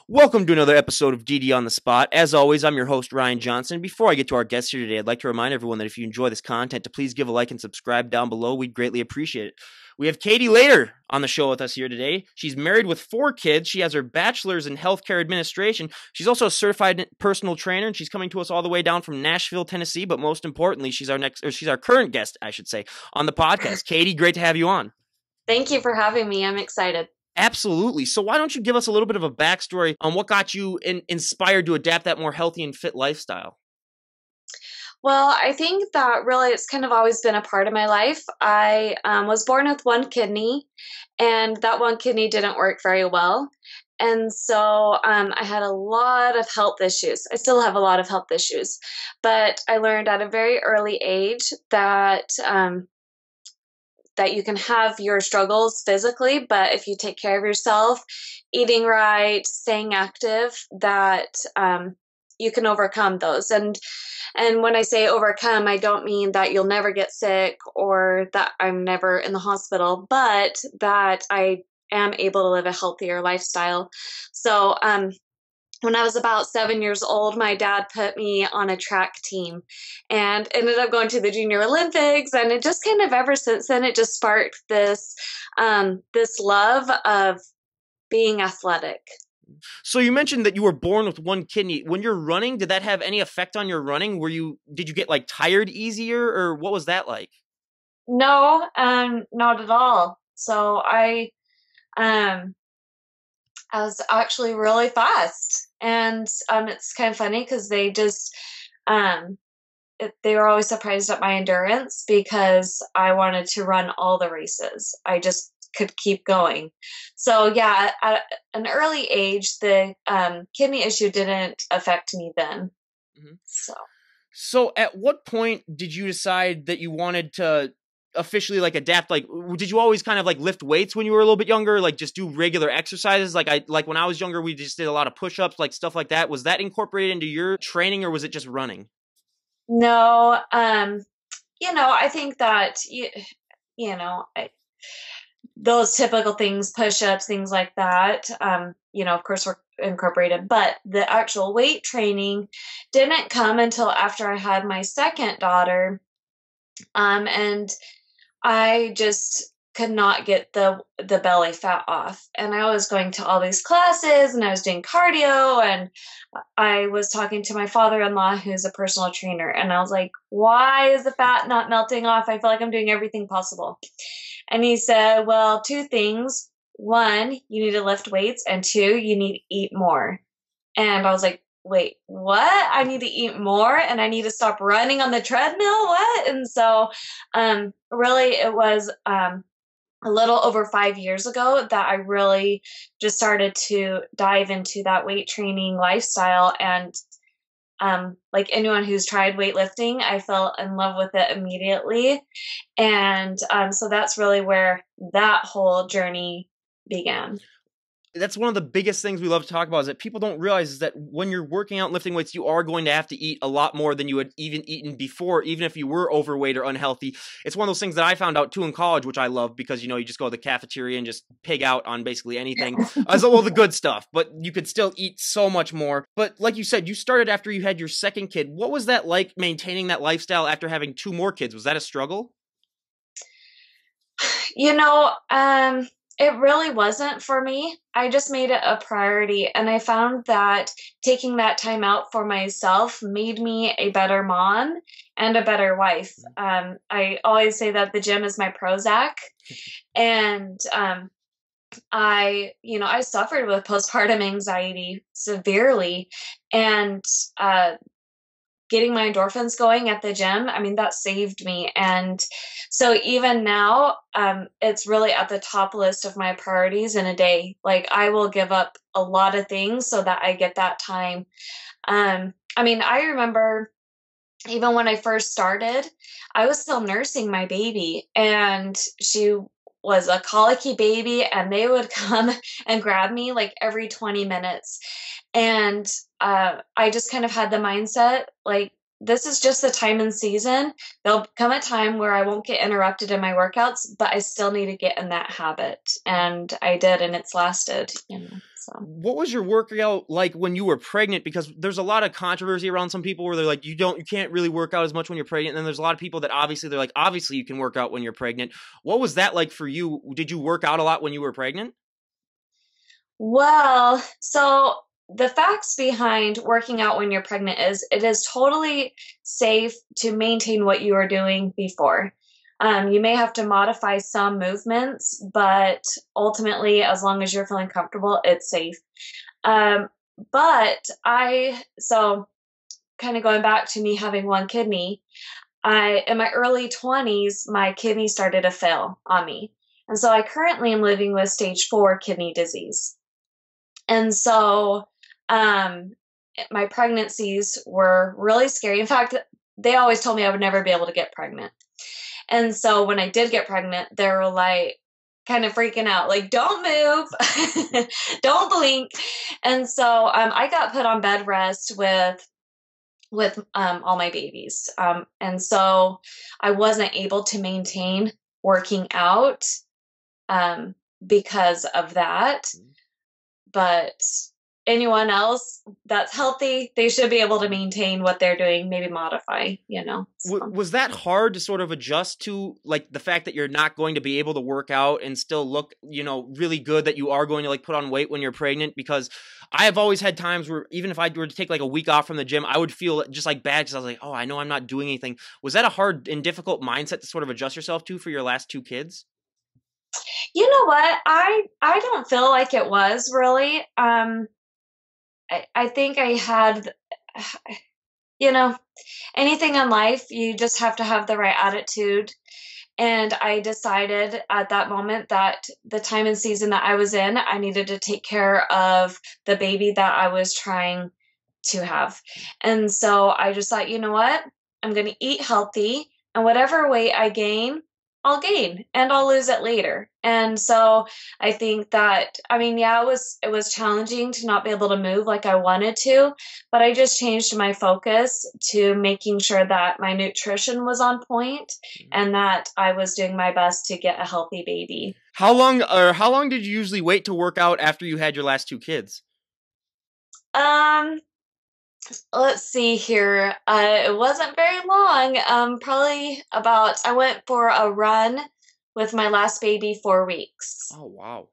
Welcome to another episode of DD on the Spot. As always, I'm your host, Ryan Johnson. Before I get to our guest here today, I'd like to remind everyone that if you enjoy this content, to please give a like and subscribe down below. We'd greatly appreciate it. We have Katie Later on the show with us here today. She's married with 4 kids. She has her bachelor's in healthcare administration. She's also a certified personal trainer, and she's coming to us all the way down from Nashville, Tennessee. But most importantly, she's our current guest, I should say, on the podcast. Katie, great to have you on. Thank you for having me. I'm excited. Absolutely. So why don't you give us a little bit of a backstory on what got you inspired to adapt that more healthy and fit lifestyle? Well, I think that really it's kind of always been a part of my life. I was born with one kidney, and that one kidney didn't work very well. And so I had a lot of health issues. I still have a lot of health issues, but I learned at a very early age that that you can have your struggles physically, but if you take care of yourself, eating right, staying active, that you can overcome those. And when I say overcome, I don't mean that you'll never get sick or that I'm never in the hospital, but that I am able to live a healthier lifestyle. So when I was about 7 years old, my dad put me on a track team and ended up going to the Junior Olympics. And it just kind of ever since then, it just sparked this love of being athletic. So you mentioned that you were born with one kidney. When you're running, did that have any effect on your running? Did you get like tired easier, or what was that like? No, not at all. So I was actually really fast. And it's kind of funny because they just, they were always surprised at my endurance because I wanted to run all the races. I just could keep going. So yeah, at an early age, the kidney issue didn't affect me then. Mm-hmm. So at what point did you decide that you wanted to officially like adapt? Like, did you always kind of like lift weights when you were a little bit younger, like just do regular exercises? Like when I was younger, we just did a lot of push-ups, like stuff like that. Was that incorporated into your training, or was it just running? No, I think that those typical things, push-ups, things like that, of course were incorporated, but the actual weight training didn't come until after I had my second daughter. And I just could not get the belly fat off. And I was going to all these classes and I was doing cardio, and I was talking to my father-in-law, who's a personal trainer. And I was like, why is the fat not melting off? I feel like I'm doing everything possible. And he said, well, 2 things. 1, you need to lift weights, and 2, you need to eat more. And I was like, wait, what? I need to eat more and I need to stop running on the treadmill? What? And so really it was a little over 5 years ago that I really just started to dive into that weight training lifestyle. And like anyone who's tried weightlifting, I fell in love with it immediately. And so that's really where that whole journey began. That's one of the biggest things we love to talk about, is that people don't realize is that when you're working out and lifting weights, you are going to have to eat a lot more than you had even eaten before, even if you were overweight or unhealthy. It's one of those things that I found out too in college, which I love, because, you just go to the cafeteria and just pig out on basically anything. Well, the good stuff, but you could still eat so much more. But like you said, you started after you had your second kid. What was that like, maintaining that lifestyle after having 2 more kids? Was that a struggle? It really wasn't for me. I just made it a priority. And I found that taking that time out for myself made me a better mom and a better wife. I always say that the gym is my Prozac. And I suffered with postpartum anxiety severely. And getting my endorphins going at the gym, that saved me. And so even now, it's really at the top list of my priorities in a day. Like, I will give up a lot of things so that I get that time. I remember even when I first started, I was still nursing my baby, and she was a colicky baby, and they would come and grab me like every 20 minutes. And I just kind of had the mindset, like, this is just the time and season. There'll come a time where I won't get interrupted in my workouts, but I still need to get in that habit. and I did, and it's lasted, so. What was your workout like when you were pregnant? Because there's a lot of controversy around some people where they're like, you can't really work out as much when you're pregnant. And then there's a lot of people that they're like, obviously you can work out when you're pregnant. What was that like for you? Did you work out a lot when you were pregnant? Well, so the facts behind working out when you're pregnant is it is totally safe to maintain what you were doing before. You may have to modify some movements, but ultimately, as long as you're feeling comfortable, it's safe. Um, so kind of going back to me having one kidney, in my early 20s, my kidney started to fail on me. And so I currently am living with stage 4 kidney disease. And so my pregnancies were really scary. In fact, they always told me I would never be able to get pregnant. And so when I did get pregnant, they were like kind of freaking out, like, don't move, don't blink. And so I got put on bed rest with all my babies. And so I wasn't able to maintain working out because of that. But anyone else that's healthy, they should be able to maintain what they're doing, maybe modify, So. Was that hard to sort of adjust to, like, the fact that you're not going to be able to work out and still look, really good, that you are going to like put on weight when you're pregnant? Because I have always had times where even if I were to take like a week off from the gym, I would feel just like bad because I was like, oh, I know I'm not doing anything. Was that a hard and difficult mindset to sort of adjust yourself to for your last 2 kids? You know what? I don't feel like it was really. I think I had, anything in life, you just have to have the right attitude. And I decided at that moment that the time and season that I was in, I needed to take care of the baby that I was trying to have. And so I just thought, you know what? I'm going to eat healthy, and whatever weight I gain, I'll gain and I'll lose it later. And so I think that, yeah, it was challenging to not be able to move like I wanted to, but I just changed my focus to making sure that my nutrition was on point and that I was doing my best to get a healthy baby. How long did you usually wait to work out after you had your last 2 kids? Let's see here. It wasn't very long. Probably I went for a run with my last baby 4 weeks. Oh, wow.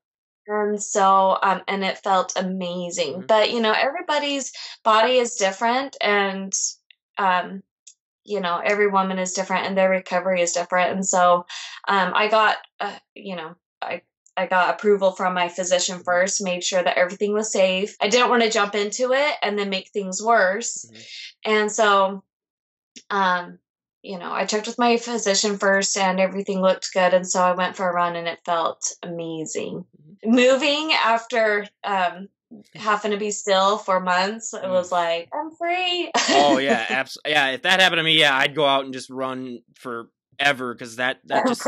And so, and it felt amazing. Mm-hmm. But, everybody's body is different, and, every woman is different and their recovery is different. And so, I got, I got approval from my physician first, made sure that everything was safe. I didn't want to jump into it and then make things worse. And so, I checked with my physician first and everything looked good. And so I went for a run and it felt amazing. Moving after having to be still for months, it was like, I'm free. Oh, yeah. Absolutely. Yeah. If that happened to me, yeah, I'd go out and just run for ever, because that just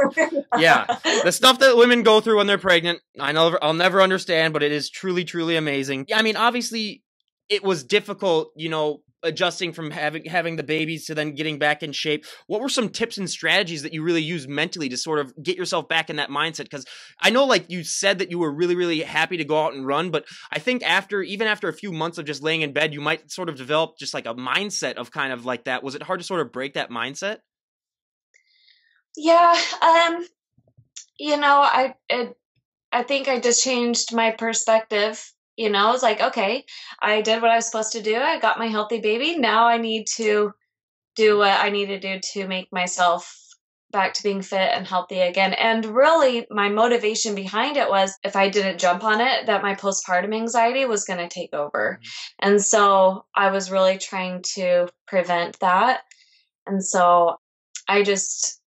yeah, the stuff that women go through when they're pregnant, I'll never understand, but it is truly amazing. I mean, obviously it was difficult, adjusting from having the babies to then getting back in shape. What were some tips and strategies that you really used mentally to sort of get yourself back in that mindset? Because I know, like you said, that you were really happy to go out and run, but I think even after a few months of just laying in bed, you might sort of develop just like a mindset of kind of like that. Was it hard to sort of break that mindset? Yeah, I think I just changed my perspective. It's like, okay, I did what I was supposed to do. I got my healthy baby. Now I need to do what I need to do to make myself back to being fit and healthy again. And really, my motivation behind it was if I didn't jump on it, that my postpartum anxiety was going to take over. And so I was really trying to prevent that. And so I just,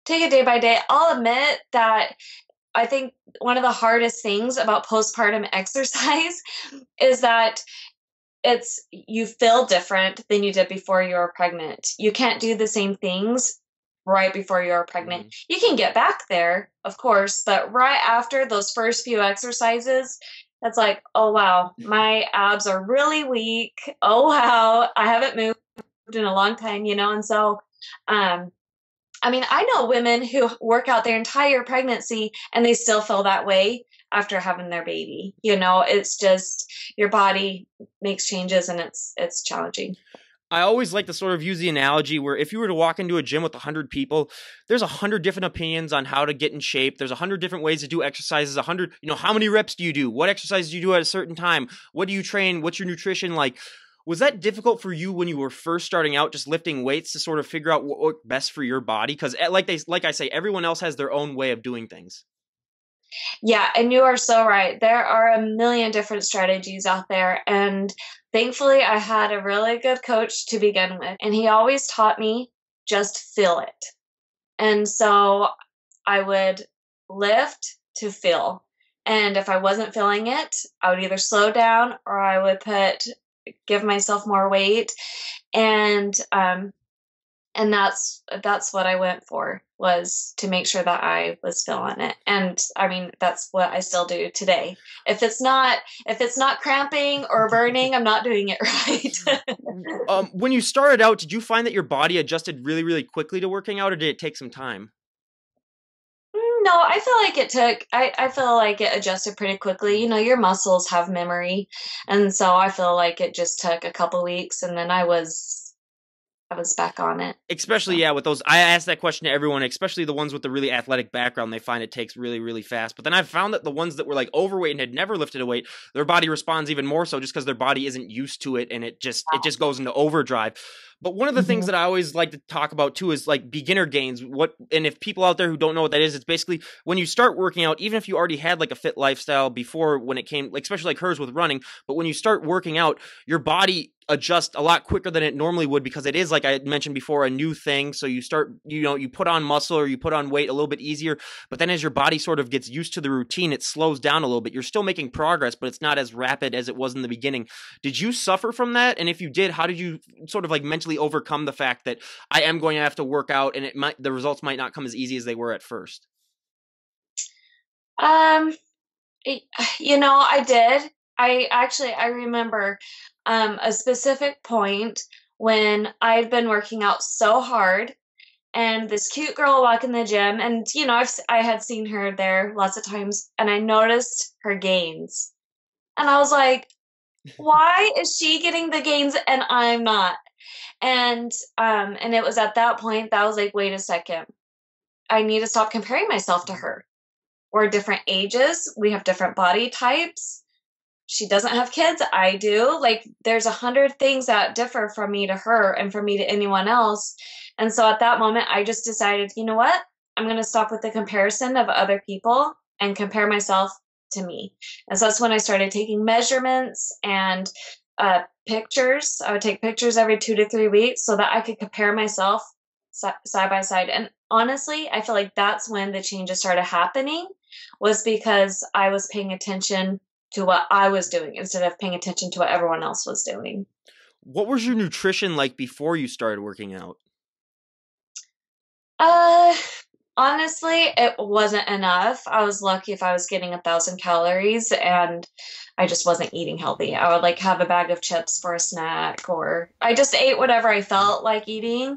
take it day by day. I'll admit that I think one of the hardest things about postpartum exercise is that you feel different than you did before you were pregnant. You can't do the same things right before you're pregnant. You can get back there, of course, but right after those first few exercises, it's like, oh wow, my abs are really weak. Oh wow, I haven't moved in a long time, and so I mean, I know women who work out their entire pregnancy and they still feel that way after having their baby. You know, it's just your body makes changes and it's challenging. I always like to sort of use the analogy where if you were to walk into a gym with 100 people, there's 100 different opinions on how to get in shape. There's 100 different ways to do exercises. 100, how many reps do you do? What exercises do you do at a certain time? What do you train? What's your nutrition like? Was that difficult for you when you were first starting out, just lifting weights to sort of figure out what worked best for your body? Because like I say, everyone else has their own way of doing things. Yeah, and you are so right. There are a million different strategies out there. And thankfully, I had a really good coach to begin with. And he always taught me just feel it. And so I would lift to feel. And if I wasn't feeling it, I would either slow down or I would give myself more weight. And that's what I went for, was to make sure that I was feeling it. And I mean, that's what I still do today. If it's not cramping or burning, I'm not doing it right. When you started out, did you find that your body adjusted really, really quickly to working out, or did it take some time? No, I feel like it adjusted pretty quickly. You know, your muscles have memory. And so I feel like it just took a couple weeks and then I was back on it. Especially, So. yeah, with those, I ask that question to everyone, especially the ones with the really athletic background. They find it takes really, really fast. But then I've found that the ones that were like overweight and had never lifted a weight, their body responds even more so just because their body isn't used to it, and it just goes into overdrive. But one of the things Mhm. that I always like to talk about too is like beginner gains. And if people out there who don't know what that is, it's basically when you start working out, even if you already had like a fit lifestyle before, when it came, like especially like hers with running, but when you start working out, your body adjust a lot quicker than it normally would, because it is, like I mentioned before, a new thing. So you start, you put on muscle or you put on weight a little bit easier, but then as your body sort of gets used to the routine, it slows down a little bit. You're still making progress, but it's not as rapid as it was in the beginning. Did you suffer from that? And if you did, how did you sort of like mentally overcome the fact that I am going to have to work out and the results might not come as easy as they were at first? Um, I did. I remember a specific point when I'd been working out so hard, and this cute girl walked in the gym, and I had seen her there lots of times, and I noticed her gains, and I was like, why is she getting the gains and I'm not? And it was at that point that I was like, wait a second, I need to stop comparing myself to her. We're different ages, we have different body types. She doesn't have kids, I do. Like, there's 100 things that differ from me to her and from me to anyone else. And so at that moment, I just decided, you know what? I'm going to stop with the comparison of other people and compare myself to me. And so that's when I started taking measurements and pictures. I would take pictures every 2 to 3 weeks so that I could compare myself side by side. And honestly, I feel like that's when the changes started happening, was because I was paying attention to what I was doing instead of paying attention to what everyone else was doing. What was your nutrition like before you started working out? Uh, Honestly, it wasn't enough. I was lucky if I was getting 1,000 calories, and I just wasn't eating healthy. I would like have a bag of chips for a snack, or I just ate whatever I felt like eating.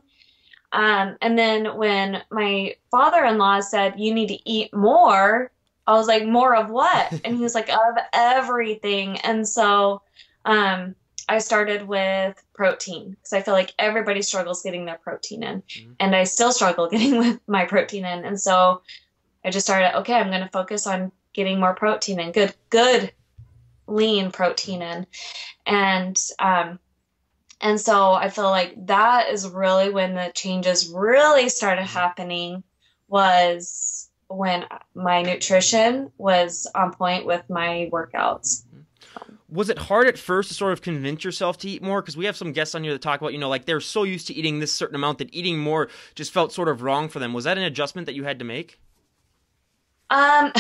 And then when my father-in-law said, you need to eat more, I was like, more of what? And he was like, of everything. And so I started with protein, because I feel like everybody struggles getting their protein in. Mhm. And I still struggle getting with my protein in. And so I just started, okay, I'm going to focus on getting more protein in, good, lean protein in. And and so I feel like that is really when the changes really started happening, was when my nutrition was on point with my workouts. Was it hard at first to sort of convince yourself to eat more? Because we have some guests on here that talk about, like they're so used to eating this certain amount that eating more just felt sort of wrong for them. Was that an adjustment that you had to make? Um,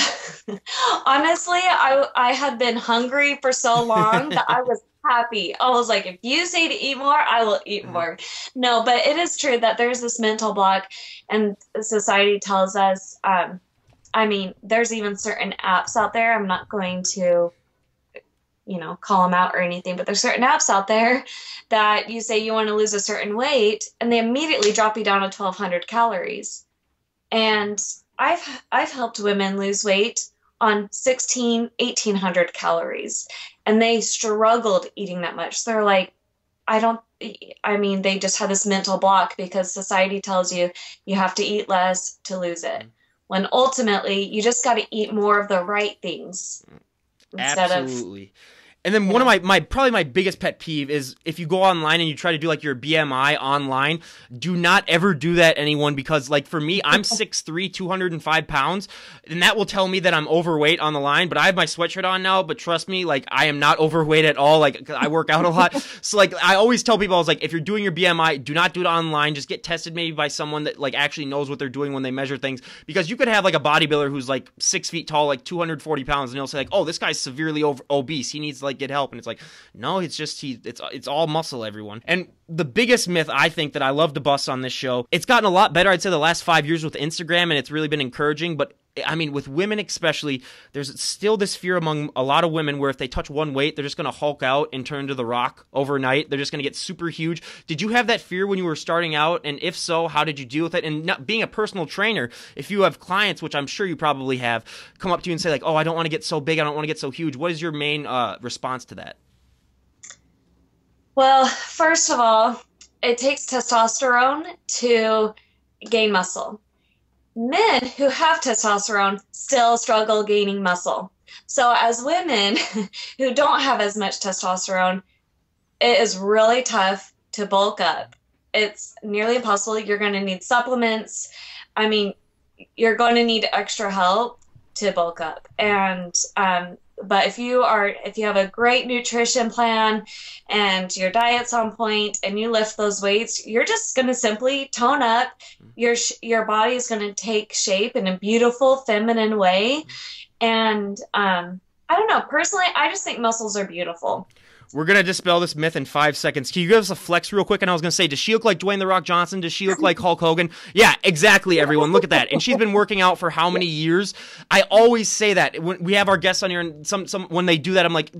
Honestly, I had been hungry for so long that I was happy. I was like, if you say to eat more, I will eat more. No, but it is true that there's this mental block, and society tells us, I mean, there's even certain apps out there. I'm not going to call them out or anything, but there's certain apps out there that you say you want to lose a certain weight and they immediately drop you down to 1,200 calories. And I've helped women lose weight on 1,800 calories, and they struggled eating that much. They're like, they just have this mental block because society tells you you have to eat less to lose it. When ultimately you just got to eat more of the right things instead Absolutely. And then one of my probably my biggest pet peeve is if you go online and you try to do like your BMI online, do not ever do that, anyone, because like for me, I'm 6'3", 205 pounds, and that will tell me that I'm overweight on the line, but I have my sweatshirt on now, but trust me, like I am not overweight at all. Like I work out a lot. So like I always tell people, I was like, if you're doing your BMI, do not do it online. Just get tested maybe by someone that like actually knows what they're doing when they measure things, because you could have like a bodybuilder who's like 6 feet tall, like 240 pounds, and they'll say like, oh, this guy's severely obese. He needs to like get help. And it's like, no, it's just it's all muscle, everyone. And the biggest myth I think that I love to bust on this show, it's gotten a lot better, I'd say, the last 5 years with Instagram, and it's really been encouraging, but I mean, with women especially, there's still this fear among a lot of women where if they touch one weight, they're just going to hulk out and turn to The Rock overnight. They're just going to get super huge. Did you have that fear when you were starting out? And if so, how did you deal with it? And not, being a personal trainer, if you have clients, which I'm sure you probably have, come up to you and say like, oh, I don't want to get so big, I don't want to get so huge. What is your main response to that? Well, first of all, it takes testosterone to gain muscle. Men who have testosterone still struggle gaining muscle. So as women who don't have as much testosterone, it is really tough to bulk up. It's nearly impossible. You're going to need supplements. I mean, you're going to need extra help to bulk up. And but if you have a great nutrition plan and your diet's on point and you lift those weights, you're just going to simply tone up. Your body is going to take shape in a beautiful feminine way. And I don't know, personally, I just think muscles are beautiful. We're going to dispel this myth in 5 seconds. Can you give us a flex real quick? And I was going to say, does she look like Dwayne "The Rock" Johnson? Does she look like Hulk Hogan? Yeah, exactly, everyone. Look at that. And she's been working out for how many years? I always say that. When we have our guests on here, and some when they do that, I'm like,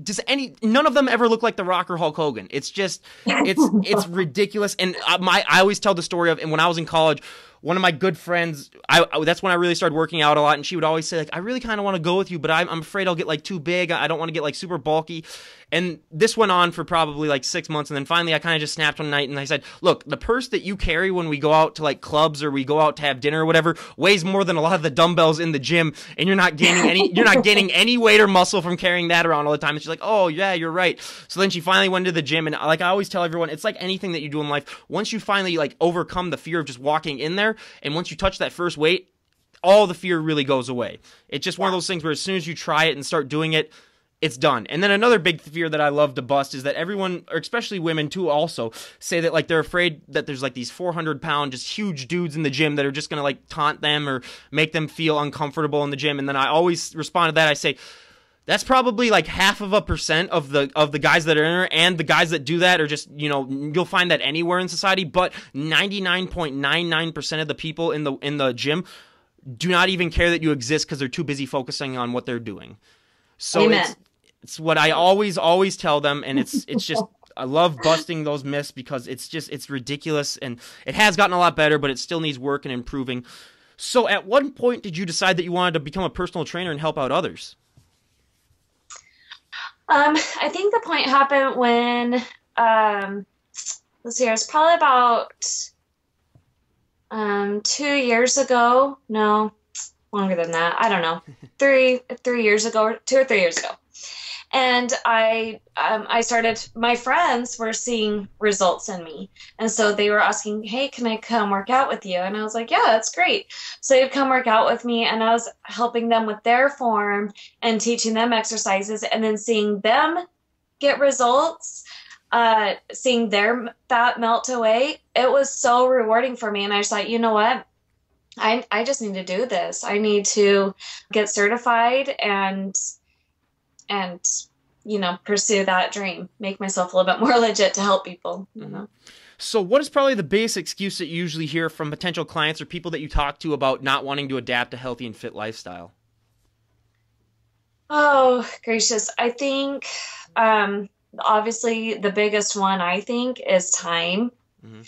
none of them ever look like The Rock or Hulk Hogan. It's just, it's ridiculous. And I always tell the story of, and when I was in college, one of my good friends, that's when I really started working out a lot, and she would always say, like, I really kind of want to go with you, but I'm afraid I'll get, like, too big. I don't want to get, like, super bulky. And this went on for probably, like, 6 months, and then finally I kind of just snapped one night, and I said, look, the purse that you carry when we go out to, like, clubs or we go out to have dinner or whatever weighs more than a lot of the dumbbells in the gym, and you're not gaining any weight or muscle from carrying that around all the time. And she's like, oh, yeah, you're right. So then she finally went to the gym, and like I always tell everyone, it's like anything that you do in life. Once you finally, like, overcome the fear of just walking in there, and once you touch that first weight, all the fear really goes away. It's just one of those things where as soon as you try it and start doing it, it's done. And then another big fear that I love to bust is that everyone, or especially women too, also say that like they're afraid that there's like these 400-pound just huge dudes in the gym that are just going to like taunt them or make them feel uncomfortable in the gym. And then I always respond to that. I say, that's probably like 0.5% of the guys that are in there, and the guys that do that are just, you'll find that anywhere in society, but 99.99% of the people in the gym do not even care that you exist because they're too busy focusing on what they're doing. So it's what I always tell them, and it's just I love busting those myths because it's ridiculous, and it has gotten a lot better, but it still needs work and improving. So at what point did you decide that you wanted to become a personal trainer and help out others? I think the point happened when, let's see, it was probably about 2 years ago. No, longer than that. I don't know. 3 years ago, 2 or 3 years ago. And I started, my friends were seeing results in me. And so they were asking, hey, can I come work out with you? And I was like, yeah, that's great. So they'd come work out with me, and I was helping them with their form and teaching them exercises, and then seeing them get results, seeing their fat melt away. It was so rewarding for me. And I just thought, you know what? I just need to do this. I need to get certified and pursue that dream, make myself a little bit more legit to help people. So what is probably the biggest excuse that you usually hear from potential clients or people that you talk to about not wanting to adapt a healthy and fit lifestyle? Oh, gracious. I think obviously the biggest one I think is time. Hmm.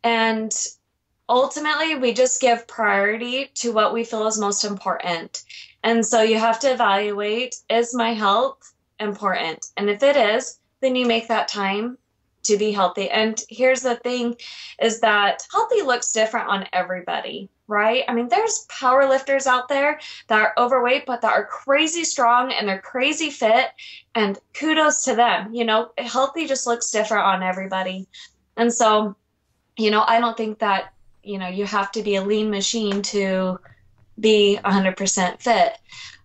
And ultimately, we just give priority to what we feel is most important. And so you have to evaluate, is my health important? And if it is, then you make that time to be healthy. And here's the thing is that healthy looks different on everybody, right? I mean, there's power lifters out there that are overweight, but that are crazy strong and they're crazy fit. And kudos to them. Healthy just looks different on everybody. And so, I don't think that you have to be a lean machine to be 100% fit.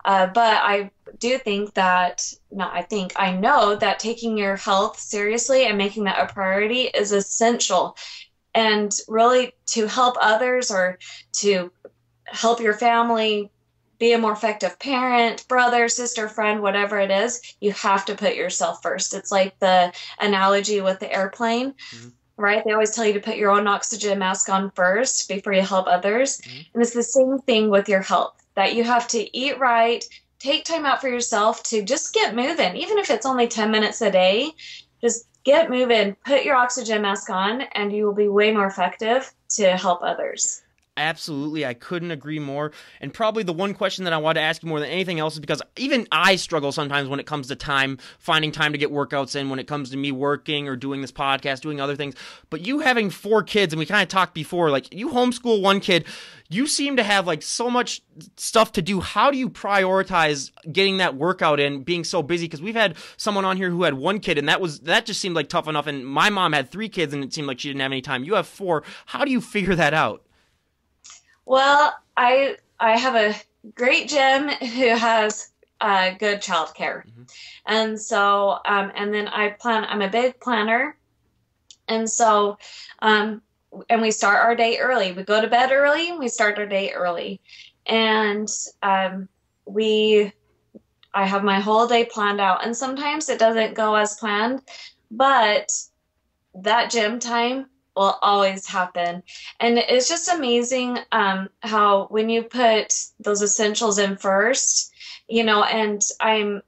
But I do think that, not I think, I know that taking your health seriously and making that a priority is essential. And really to help others or to help your family be a more effective parent, brother, sister, friend, whatever it is, you have to put yourself first. It's like the analogy with the airplane. Hmm. Right? They always tell you to put your own oxygen mask on first before you help others. Hmm. And it's the same thing with your health, that you have to eat right, take time out for yourself to just get moving. Even if it's only 10 minutes a day, just get moving, put your oxygen mask on, and you will be way more effective to help others. Absolutely, I couldn't agree more. And probably the one question that I want to ask you more than anything else is because even I struggle sometimes when it comes to finding time to get workouts in, when it comes to me working or doing this podcast, doing other things. But you having 4 kids, and we kind of talked before, like you homeschool one kid, you seem to have like so much stuff to do. How do you prioritize getting that workout in, being so busy? Because we've had someone on here who had 1 kid, and that just seemed like tough enough. And my mom had 3 kids, and it seemed like she didn't have any time. You have 4. How do you figure that out? Well, I have a great gym who has good childcare. Mm-hmm. And so, and then I'm a big planner. And so, and we start our day early. We go to bed early and we start our day early. And we, I have my whole day planned out. And sometimes it doesn't go as planned, but that gym time will always happen. And it's just amazing how when you put those essentials in first, and I'm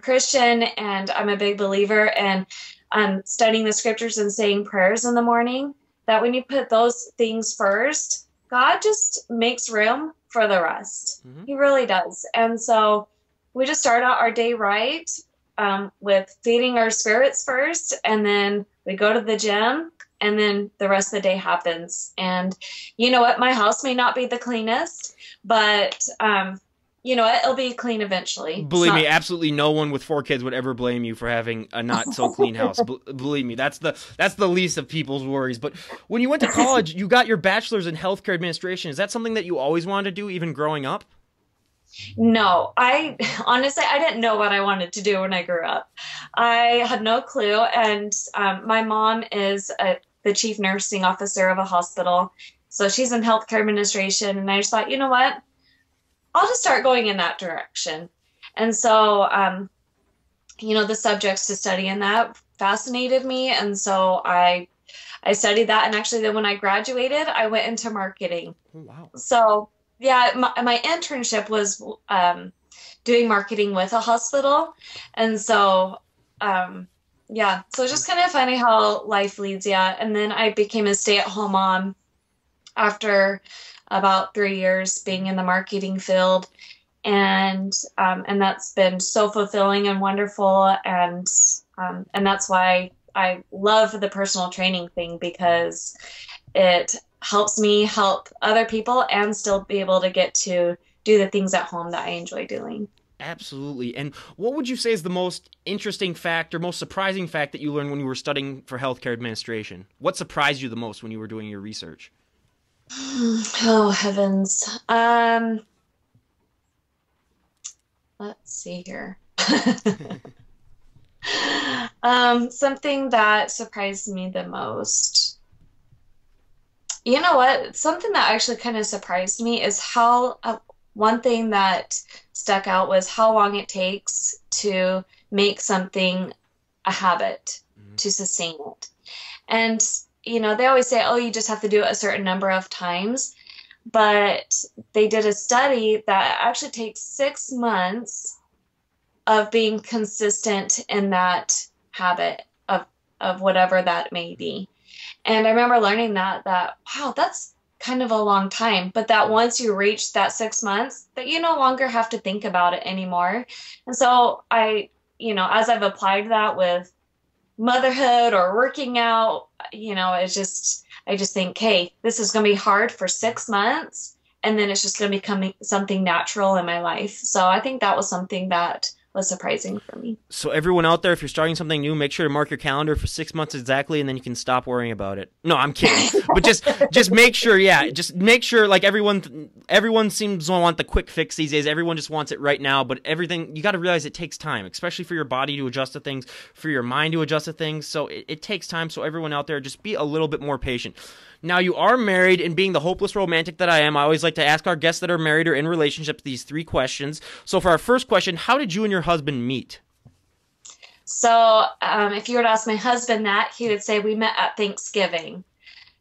Christian and I'm a big believer and I'm studying the scriptures and saying prayers in the morning, that when you put those things first, God just makes room for the rest. Mm-hmm. He really does. And so we just start out our day right with feeding our spirits first, and then we go to the gym, and then the rest of the day happens. And you know what? My house may not be the cleanest, but it'll be clean eventually. Believe me, absolutely no one with 4 kids would ever blame you for having a not so clean house. Believe me, that's the least of people's worries. But when you went to college, you got your bachelor's in healthcare administration. Is that something that you always wanted to do, even growing up? No, I honestly, I didn't know what I wanted to do when I grew up. I had no clue. And my mom is the chief nursing officer of a hospital. So she's in healthcare administration. And I just thought, you know what? I'll just start going in that direction. And so, the subjects to study in that fascinated me. And so I studied that. And actually then when I graduated, I went into marketing. Oh, wow. So yeah, my internship was doing marketing with a hospital. And so, so it's just kind of funny how life leads you. And then I became a stay-at-home mom after about 3 years being in the marketing field. And that's been so fulfilling and wonderful. And that's why I love the personal training thing, because it helps me help other people and still be able to get to do the things at home that I enjoy doing. Absolutely. And what would you say is the most interesting fact or most surprising fact that you learned when you were studying for healthcare administration? What surprised you the most when you were doing your research? Oh, heavens. Let's see here. Something that surprised me the most. You know what? Something that actually kind of surprised me is how one thing that stuck out was how long it takes to make something a habit, to sustain it. And, they always say, oh, you just have to do it a certain number of times. But they did a study that actually takes 6 months of being consistent in that habit of whatever that may be. And I remember learning that wow, that's kind of a long time, but that once you reach that 6 months, that you no longer have to think about it anymore. And so as I've applied that with motherhood or working out, I just think, hey, this is going to be hard for 6 months, and then it's just going to become something natural in my life. So I think that was something that was surprising for me. So everyone out there, if you're starting something new, make sure to mark your calendar for 6 months exactly, and then you can stop worrying about it. No, I'm kidding. But just make sure, just make sure, like everyone seems to want the quick fix these days. Everyone just wants it right now, but everything, you got to realize it takes time, especially for your body to adjust to things, for your mind to adjust to things. So it takes time. So everyone out there, just be a little bit more patient. Now, you are married, and being the hopeless romantic that I am, I always like to ask our guests that are married or in relationships these 3 questions. So for our first question, how did you and your husband meet? So if you were to ask my husband that, he would say we met at Thanksgiving,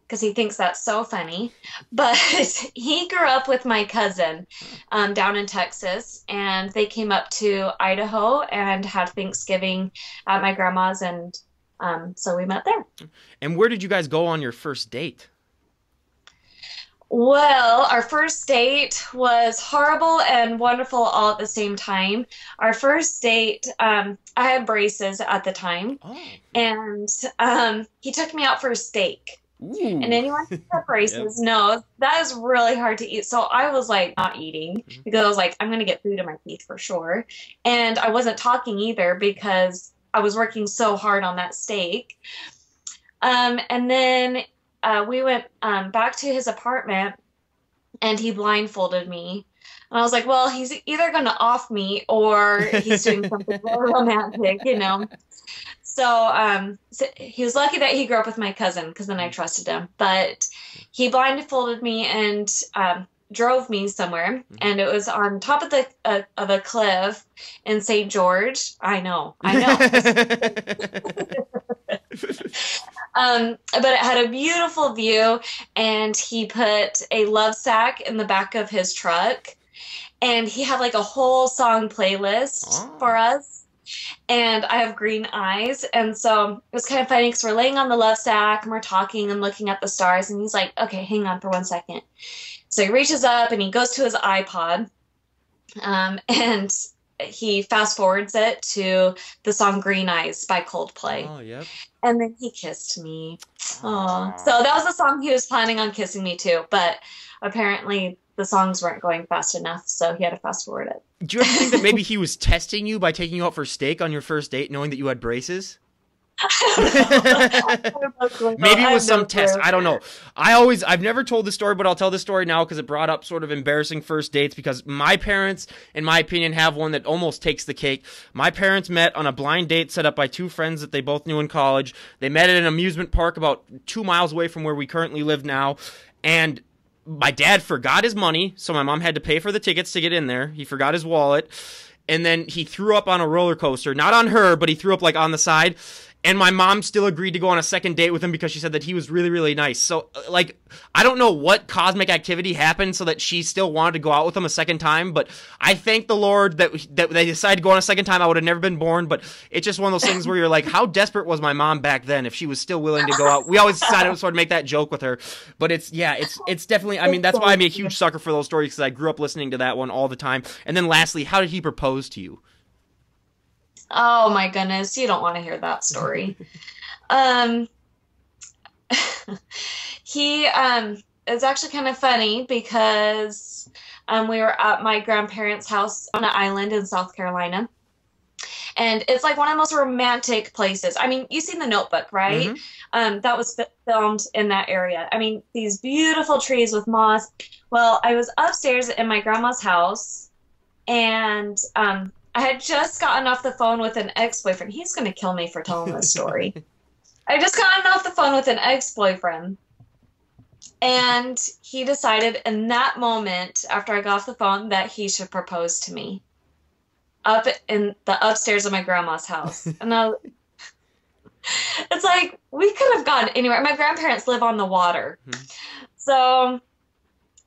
because he thinks that's so funny. But he grew up with my cousin down in Texas, and they came up to Idaho and had Thanksgiving at my grandma's, and so we met there. And where did you guys go on your first date? Well, our first date was horrible and wonderful all at the same time. Our first date, I had braces at the time, and he took me out for a steak. Ooh. And anyone who has braces knows that is really hard to eat. So I was like not eating because I was like, I'm going to get food in my teeth for sure. And I wasn't talking either because I was working so hard on that steak. And then we went back to his apartment, and he blindfolded me. And I was like, well, he's either going to off me or he's doing something really romantic, So, he was lucky that he grew up with my cousin, because then I trusted him. But he blindfolded me and drove me somewhere, and it was on top of a cliff in St. George. I know. But it had a beautiful view, and he put a love sack in the back of his truck, and he had like a whole song playlist for us. And I have green eyes, and so it was kind of funny because we're laying on the love sack and we're talking and looking at the stars, and he's like, okay, hang on for 1 second. So he reaches up and he goes to his iPod, and he fast forwards it to the song Green Eyes by Coldplay. Oh, yep. And then he kissed me. Oh, so that was the song he was planning on kissing me to, but apparently the songs weren't going fast enough, so he had to fast forward it. Do you ever think that maybe he was testing you by taking you out for steak on your first date, knowing that you had braces? Maybe it was some test. I don't know. I've never told this story, but I'll tell this story now because it brought up sort of embarrassing first dates, because my parents, in my opinion, have one that almost takes the cake. My parents met on a blind date set up by 2 friends that they both knew in college. They met at an amusement park about 2 miles away from where we currently live now, and my dad forgot his money, so my mom had to pay for the tickets to get in there. He forgot his wallet, and then he threw up on a roller coaster. Not on her, but he threw up like on the side. And my mom still agreed to go on a second date with him because she said that he was really, really nice. So, like, I don't know what cosmic activity happened so that she still wanted to go out with him a second time, but I thank the Lord that they decided to go on a second time. I would have never been born, but it's just one of those things where you're like, how desperate was my mom back then if she was still willing to go out? We always decided to sort of make that joke with her, but it's definitely, I mean, that's why I'm a huge sucker for those stories, because I grew up listening to that one all the time. And then lastly, how did he propose to you? Oh my goodness, you don't want to hear that story. He it's actually kind of funny because we were at my grandparents' house on an island in South Carolina. And it's like one of the most romantic places. I mean, you've seen The Notebook, right? Mm-hmm. That was filmed in that area. I mean, these beautiful trees with moss. Well, I was upstairs in my grandma's house, and I had just gotten off the phone with an ex-boyfriend. He's going to kill me for telling this story. I just gotten off the phone with an ex-boyfriend. And he decided in that moment, after I got off the phone, that he should propose to me up in the upstairs of my grandma's house. And it's like, we could have gone anywhere. My grandparents live on the water. Mm-hmm. So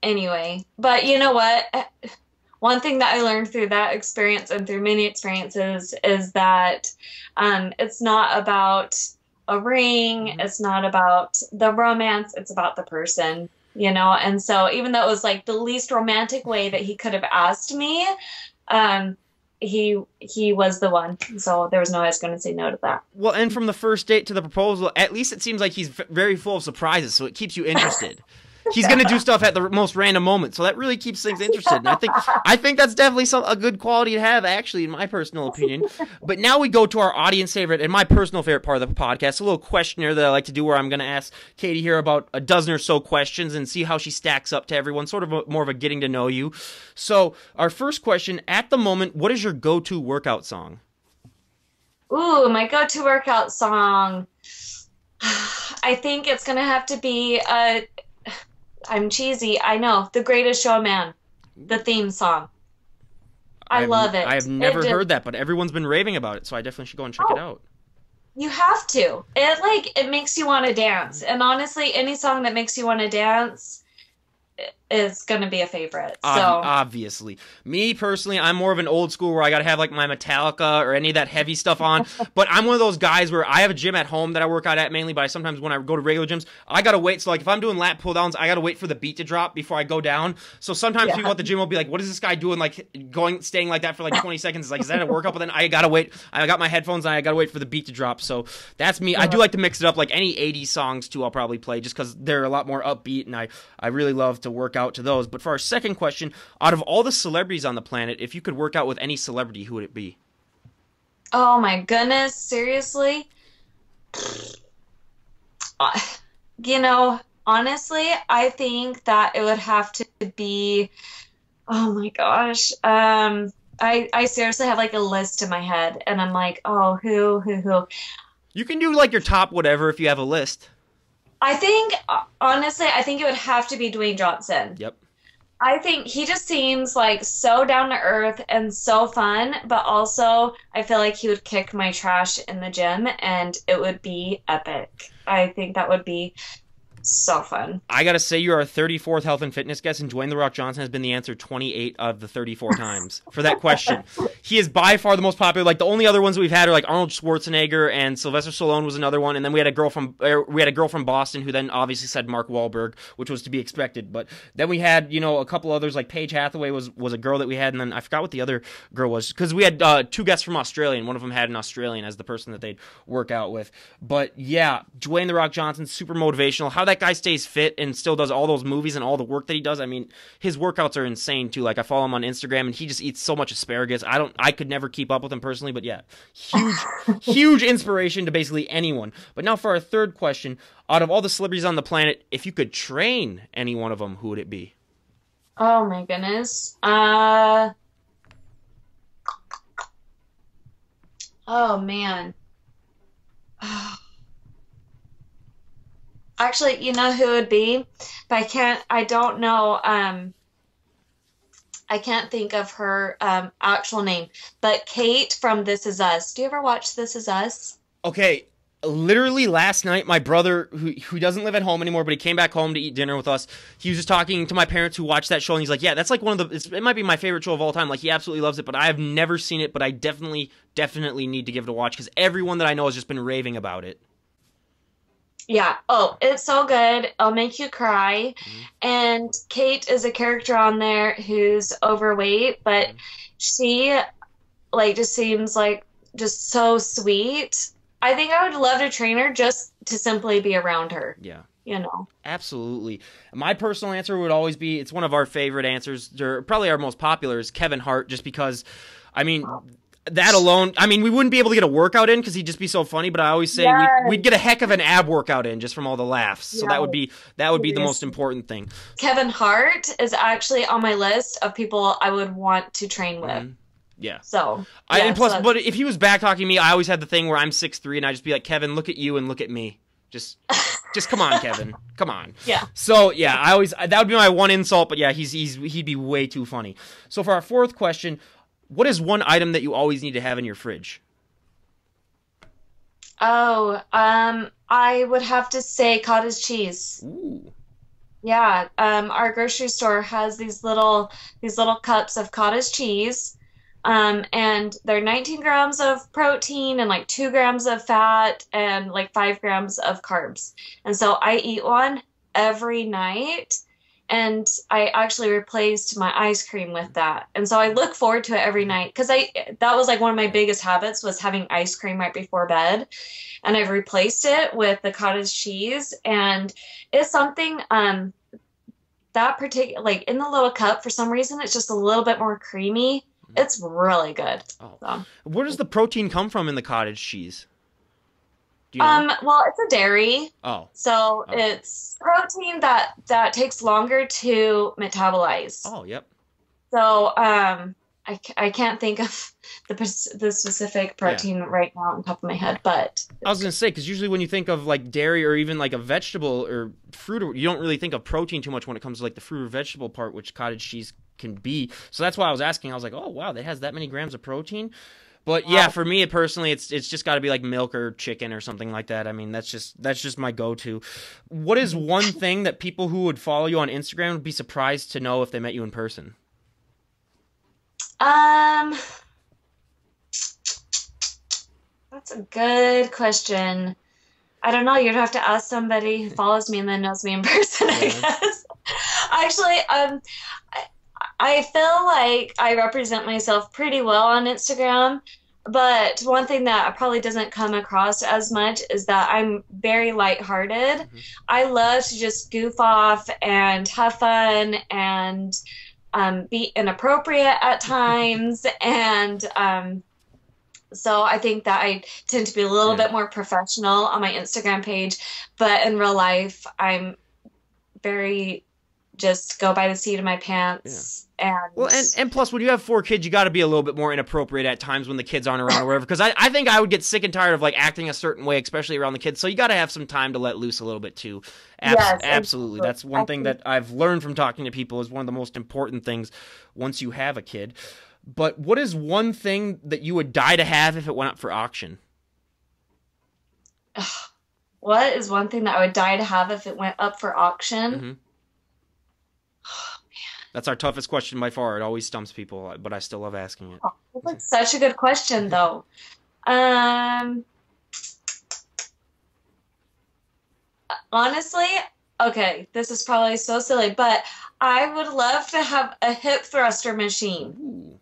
anyway, but you know what? one thing that I learned through that experience and through many experiences is that it's not about a ring, Mhm. it's not about the romance, it's about the person, you know? And so even though it was like the least romantic way that he could have asked me, um, he was the one. So there was no way I was going to say no to that. Well, and from the first date to the proposal, at least it seems like he's very full of surprises, so it keeps you interested. He's going to do stuff at the most random moment, so that really keeps things interested. And I think that's definitely a good quality to have, actually, in my personal opinion. But now we go to our audience favorite and my personal favorite part of the podcast, a little questionnaire that I like to do where I'm going to ask Katie here about a dozen or so questions and see how she stacks up to everyone, sort of more of a getting to know you. So our first question, at the moment, what is your go-to workout song? Ooh, my go-to workout song. I think it's going to have to be I'm cheesy, I know. The Greatest Showman, the theme song. I love I it. have never heard that, but everyone's been raving about it, so I definitely should go and check it Oh, out. you have to. It makes you want to dance. And honestly, any song that makes you want to dance is going to be a favorite. So, Obviously. Me, personally, I'm more of an old school where I gotta have, like, my Metallica or any of that heavy stuff on, but I'm one of those guys where I have a gym at home that I work out at mainly, but sometimes when I go to regular gyms, I gotta wait. So, like, if I'm doing lat pull-downs, I gotta wait for the beat to drop before I go down. So sometimes people yeah. at the gym will be like, what is this guy doing, like, staying like that for, like, 20 seconds? It's like, is that a workout? But then I gotta wait. I got my headphones and I gotta wait for the beat to drop. So that's me. I do like to mix it up. Like, any 80s songs, too, I'll probably play just because they're a lot more upbeat, and I really love to work out to those. But for our second question, out of all the celebrities on the planet, if you could work out with any celebrity, who would it be? Oh my goodness, seriously? Uh, You know, honestly, I think that it would have to be, oh my gosh. I seriously have like a list in my head and I'm like, oh, who? You can do like your top whatever if you have a list. I think, honestly, I think it would have to be Dwayne Johnson. Yep. I think he just seems like so down to earth and so fun, but also I feel like he would kick my trash in the gym and it would be epic. I think that would be so fun. I gotta say, you're our 34th health and fitness guest, and Dwayne The Rock Johnson has been the answer 28 of the 34 times for that question. He is by far the most popular. Like, the only other ones that we've had are like Arnold Schwarzenegger and Sylvester Stallone was another one, and then we had a girl from Boston who then obviously said Mark Wahlberg, which was to be expected. But then we had a couple others, like Paige Hathaway was a girl that we had, and then I forgot what the other girl was, because we had two guests from Australia, and one of them had an Australian as the person that they'd work out with. But yeah, Dwayne The Rock Johnson, super motivational. How that guy stays fit and still does all those movies and all the work that he does. I mean, his workouts are insane too. Like, I follow him on Instagram and he just eats so much asparagus. I could never keep up with him personally, but yeah, huge inspiration to basically anyone. But now for our third question, out of all the celebrities on the planet, if you could train any one of them, who would it be? Oh my goodness. Oh man. Actually, you know who it would be? But I don't know, I can't think of her actual name. But Kate from This Is Us. Do you ever watch This Is Us? Okay, literally last night, my brother, who doesn't live at home anymore, but he came back home to eat dinner with us, he was just talking to my parents who watched that show, and he's like, yeah, that's like one of it might be my favorite show of all time. Like, he absolutely loves it, but I have never seen it, but I definitely need to give it a watch, because everyone that I know has just been raving about it. Yeah. Oh, it's so good. It'll make you cry. Mm-hmm. And Kate is a character on there who's overweight, but she like just seems like just so sweet. I think I would love to train her just to simply be around her, Yeah. you know. Absolutely. My personal answer would always be, it's one of our favorite answers, or probably our most popular, is Kevin Hart, just because, I mean, that alone, I mean, we wouldn't be able to get a workout in because he'd just be so funny, but I always say Yes. we'd get a heck of an ab workout in just from all the laughs. So that would be the most important thing. Kevin Hart is actually on my list of people I would want to train with. Mhm. Yeah. So, And plus, but if he was back talking to me, I always had the thing where I'm 6'3", and I just be like, Kevin, look at you and look at me. Just come on, Kevin. Come on. Yeah. So yeah, that would be my one insult, but yeah, he'd be way too funny. So for our fourth question, what is one item that you always need to have in your fridge? Oh, I would have to say cottage cheese. Ooh. Yeah, our grocery store has these little cups of cottage cheese, and they're 19 grams of protein and like 2 grams of fat and like 5 grams of carbs. And so I eat one every night, and I actually replaced my ice cream with that. And so I look forward to it every night because I that was like one of my biggest habits was having ice cream right before bed, and I've replaced it with the cottage cheese, and it's something that particular like in the little cup for some reason it's just a little bit more creamy. It's really good. Oh, So, where does the protein come from in the cottage cheese? Do you know? well, it's a dairy, Oh, so oh, it's protein that takes longer to metabolize. oh, yep. So, I can't think of the specific Yeah. protein right now on top of my head, but I it's was good. gonna say because usually when you think of like dairy or even like a vegetable or fruit, you don't really think of protein too much when it comes to like the fruit or vegetable part, which cottage cheese can be. So that's why I was asking. I was like, oh wow, that has that many grams of protein. But yeah, Wow. for me personally, it's just got to be like milk or chicken or something like that. I mean, that's just my go-to. What is one thing that people who would follow you on Instagram would be surprised to know if they met you in person? Um, that's a good question. I don't know. You'd have to ask somebody who follows me and then knows me in person, I Yeah. guess. Actually, I, I feel like I represent myself pretty well on Instagram, but one thing that probably doesn't come across as much is that I'm very lighthearted. Hmm. I love to just goof off and have fun and be inappropriate at times. And so I think that I tend to be a little Yeah. bit more professional on my Instagram page, but in real life, I'm very just go by the seat of my Yeah. pants Well, and and plus, when you have four kids, you got to be a little bit more inappropriate at times when the kids aren't around or whatever. Because I think I would get sick and tired of like acting a certain way, especially around the kids. So you got to have some time to let loose a little bit too. yes, Absolutely, exactly. that's one I thing think that I've learned from talking to people is one of the most important things once you have a kid. But what is one thing that you would die to have if it went up for auction? ugh, what is one thing that I would die to have if it went up for auction? Hmm. That's our toughest question by far. It always stumps people, but I still love asking it. Oh, that's like such a good question, though. Um, Honestly, okay, this is probably so silly, but I would love to have a hip thruster machine. Ooh.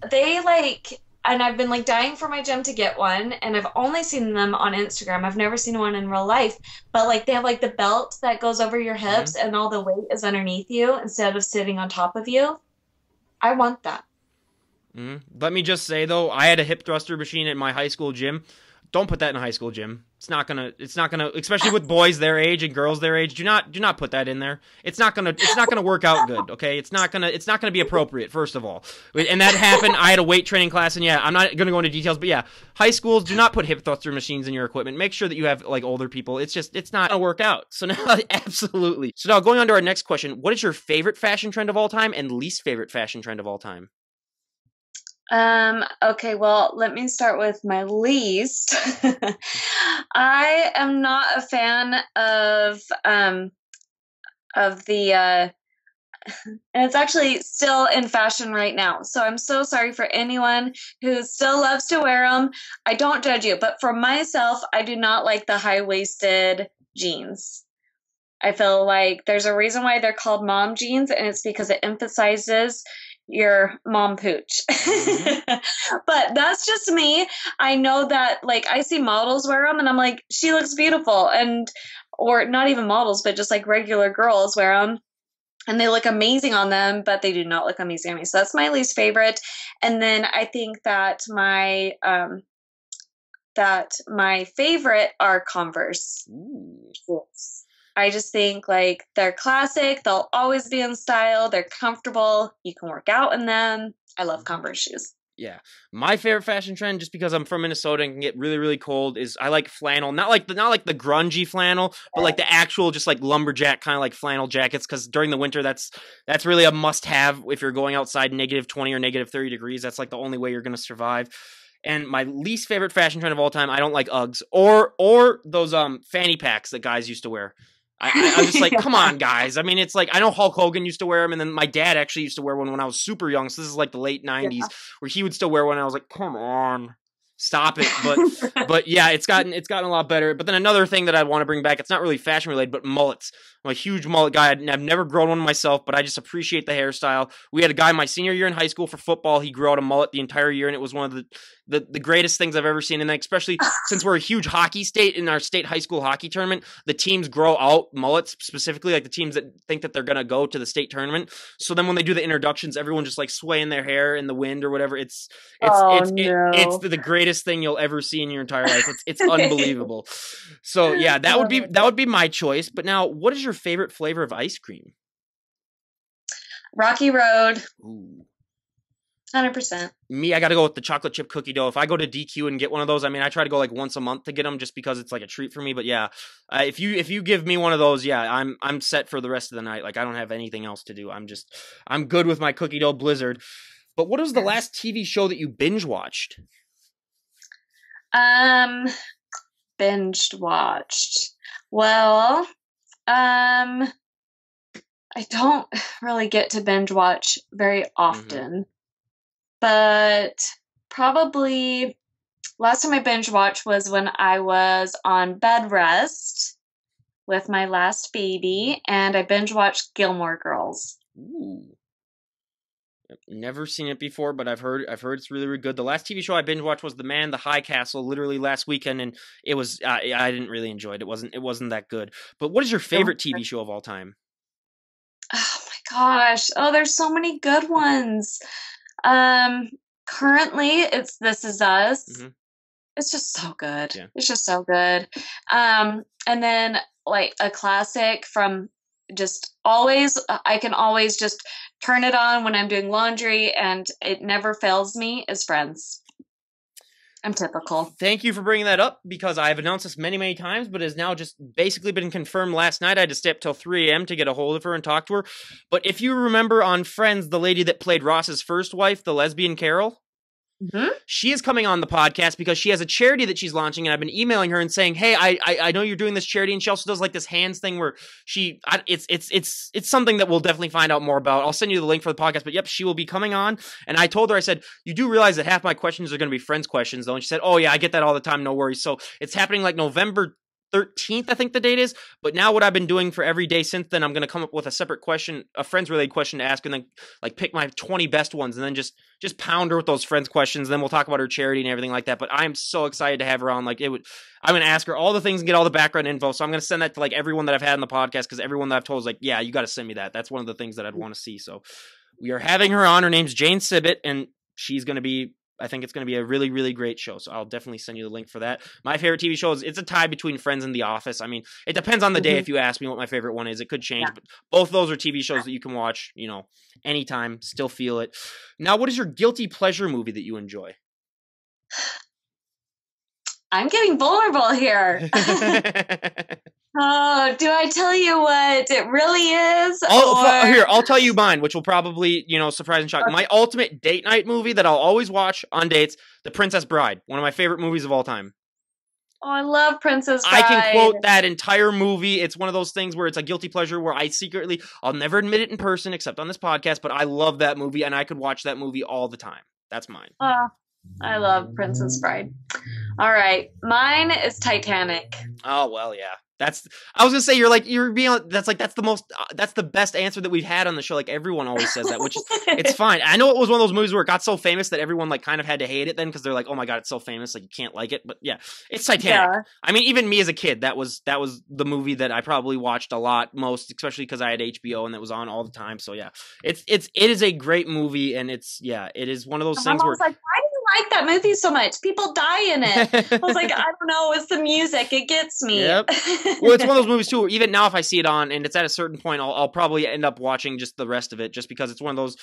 They like, and I've been like dying for my gym to get one, and I've only seen them on Instagram. I've never seen one in real life, but like they have like the belt that goes over your Hmm. hips and all the weight is underneath you instead of sitting on top of you. I want that. Let me just say though, I had a hip thruster machine at my high school gym. Don't put that in a high school gym. It's not gonna, especially with boys their age and girls their age. Do not put that in there. It's not gonna work out good. Okay, it's not gonna be appropriate. First of all, and that happened. I had a weight training class, and yeah, I'm not gonna go into details, but yeah, high schools do not put hip thruster machines in your equipment. Make sure that you have like older people. It's not gonna work out. So now, absolutely. So now going on to our next question, what is your favorite fashion trend of all time and least favorite fashion trend of all time? Okay, well, let me start with my least. I am not a fan of the and it's actually still in fashion right now. So I'm so sorry for anyone who still loves to wear them. I don't judge you, but for myself, I do not like the high-waisted jeans. I feel like there's a reason why they're called mom jeans, and it's because it emphasizes your mom pooch. Hmm. But that's just me. I know that, like, I see models wear them, and I'm like, she looks beautiful. And, or not even models, but just like regular girls wear them, and they look amazing on them, but they do not look amazing on me. So that's my least favorite. And then I think that my favorite are Converse. Ooh. Yes. I just think like they're classic. They'll always be in style. They're comfortable. You can work out in them. I love Converse shoes. Yeah, my favorite fashion trend, just because I'm from Minnesota and can get really, really cold, is I like flannel. Not like the grungy flannel, but like the actual, just like lumberjack kind of like flannel jackets. Because during the winter, that's really a must-have if you're going outside -20 or -30 degrees. That's like the only way you're gonna survive. And my least favorite fashion trend of all time, I don't like Uggs or those fanny packs that guys used to wear. I'm just like, come Yeah. on, guys. I mean, it's like, I know Hulk Hogan used to wear them, and then my dad actually used to wear one when I was super young. So this is like the late '90s where he would still wear one. And I was like, come on, stop it. But yeah, it's gotten a lot better. But then another thing that I want to bring back, it's not really fashion related, but mullets. I'm a huge mullet guy. I've never grown one myself, but I just appreciate the hairstyle. We had a guy my senior year in high school for football. He grew out a mullet the entire year, and it was one of the greatest things I've ever seen. And especially since we're a huge hockey state in our state high school hockey tournament, the teams grow out mullets, specifically like the teams that think that they're going to go to the state tournament. So then when they do the introductions, everyone just like swaying their hair in the wind or whatever. It's No. the greatest thing you'll ever see in your entire life. It's unbelievable. So yeah, that would be my choice. But now, what is your favorite flavor of ice cream? Rocky Road. Ooh. 100%. Me, I got to go with the chocolate chip cookie dough. If I go to DQ and get one of those, I mean, I try to go like once a month to get them just because it's like a treat for me. But yeah, if you give me one of those, yeah, I'm set for the rest of the night. Like I don't have anything else to do. I'm good with my cookie dough blizzard. But what was the last TV show that you binge watched? Binged watched. Well, I don't really get to binge watch very often, but probably last time I binge watched was when I was on bed rest with my last baby, and I binge watched Gilmore Girls. Ooh. I've never seen it before, but I've heard it's really, really good. The last TV show I binge watched was The Man in the High Castle, literally last weekend, and it was I didn't really enjoy it. It wasn't that good. But what is your favorite TV show of all time? Oh my gosh! Oh, there's so many good ones. Currently, it's This Is Us. Mm-hmm. It's just so good. Yeah. It's just so good. And then like a classic from just always, I can always just turn it on when I'm doing laundry and it never fails me, is Friends. I'm typical. Thank you for bringing that up because I've announced this many, many times, but it has now just basically been confirmed last night. I had to stay up till 3 a.m. to get a hold of her and talk to her. But if you remember on Friends, the lady that played Ross's first wife, the lesbian Carol, she is coming on the podcast because she has a charity that she's launching, and I've been emailing her and saying, "Hey, I know you're doing this charity," and she also does like this hands thing where it's something that we'll definitely find out more about. I'll send you the link for the podcast, but yep, she will be coming on. And I told her, I said, "You do realize that half my questions are going to be Friends questions, though?" And she said, "Oh yeah, I get that all the time. No worries." So it's happening like November 13th, I think the date is. But now what I've been doing for every day since then, I'm going to come up with a separate question, a Friends related question to ask, and then like pick my 20 best ones and then just pound her with those Friends questions. And then we'll talk about her charity and everything like that. But I'm so excited to have her on. I'm going to ask her all the things and get all the background info. So I'm going to send that to like everyone that I've had on the podcast, because everyone that I've told is like, yeah, you got to send me that. That's one of the things that I'd want to see. So we are having her on. Her name's Jane Sibbett, and she's going to be, I think it's going to be a really, really great show. So I'll definitely send you the link for that. My favorite TV show it's a tie between Friends and The Office. I mean, it depends on the day. If you ask me what my favorite one is, it could change, but both of those are TV shows that you can watch, anytime, still feel it. Now, what is your guilty pleasure movie that you enjoy? I'm getting vulnerable here. Oh, do I tell you what it really is? Here, I'll tell you mine, which will probably, surprise and shock. Okay. My ultimate date night movie that I'll always watch on dates, The Princess Bride. One of my favorite movies of all time. Oh, I love Princess Bride. I can quote that entire movie. It's one of those things where it's a guilty pleasure where I'll never admit it in person except on this podcast, but I love that movie and I could watch that movie all the time. That's mine. I love Princess Bride. All right. Mine is Titanic. Oh, well, yeah. I was gonna say that's the best answer that we've had on the show. Like everyone always says that, which is it's fine. I know it was one of those movies where it got so famous that everyone like kind of had to hate it then because they're like, oh my god, it's so famous, like you can't like it. But yeah, it's Titanic. Yeah. I mean, even me as a kid, that was the movie that I probably watched a lot most, especially because I had HBO and it was on all the time. So yeah, it is a great movie, and it is one of those things where. Like, why do you like that movie so much? People die in it. I was like, I don't know, it's the music, it gets me. Yep. Well, it's one of those movies too where even now if I see it on and it's at a certain point, I'll probably end up watching just the rest of it just because it's one of those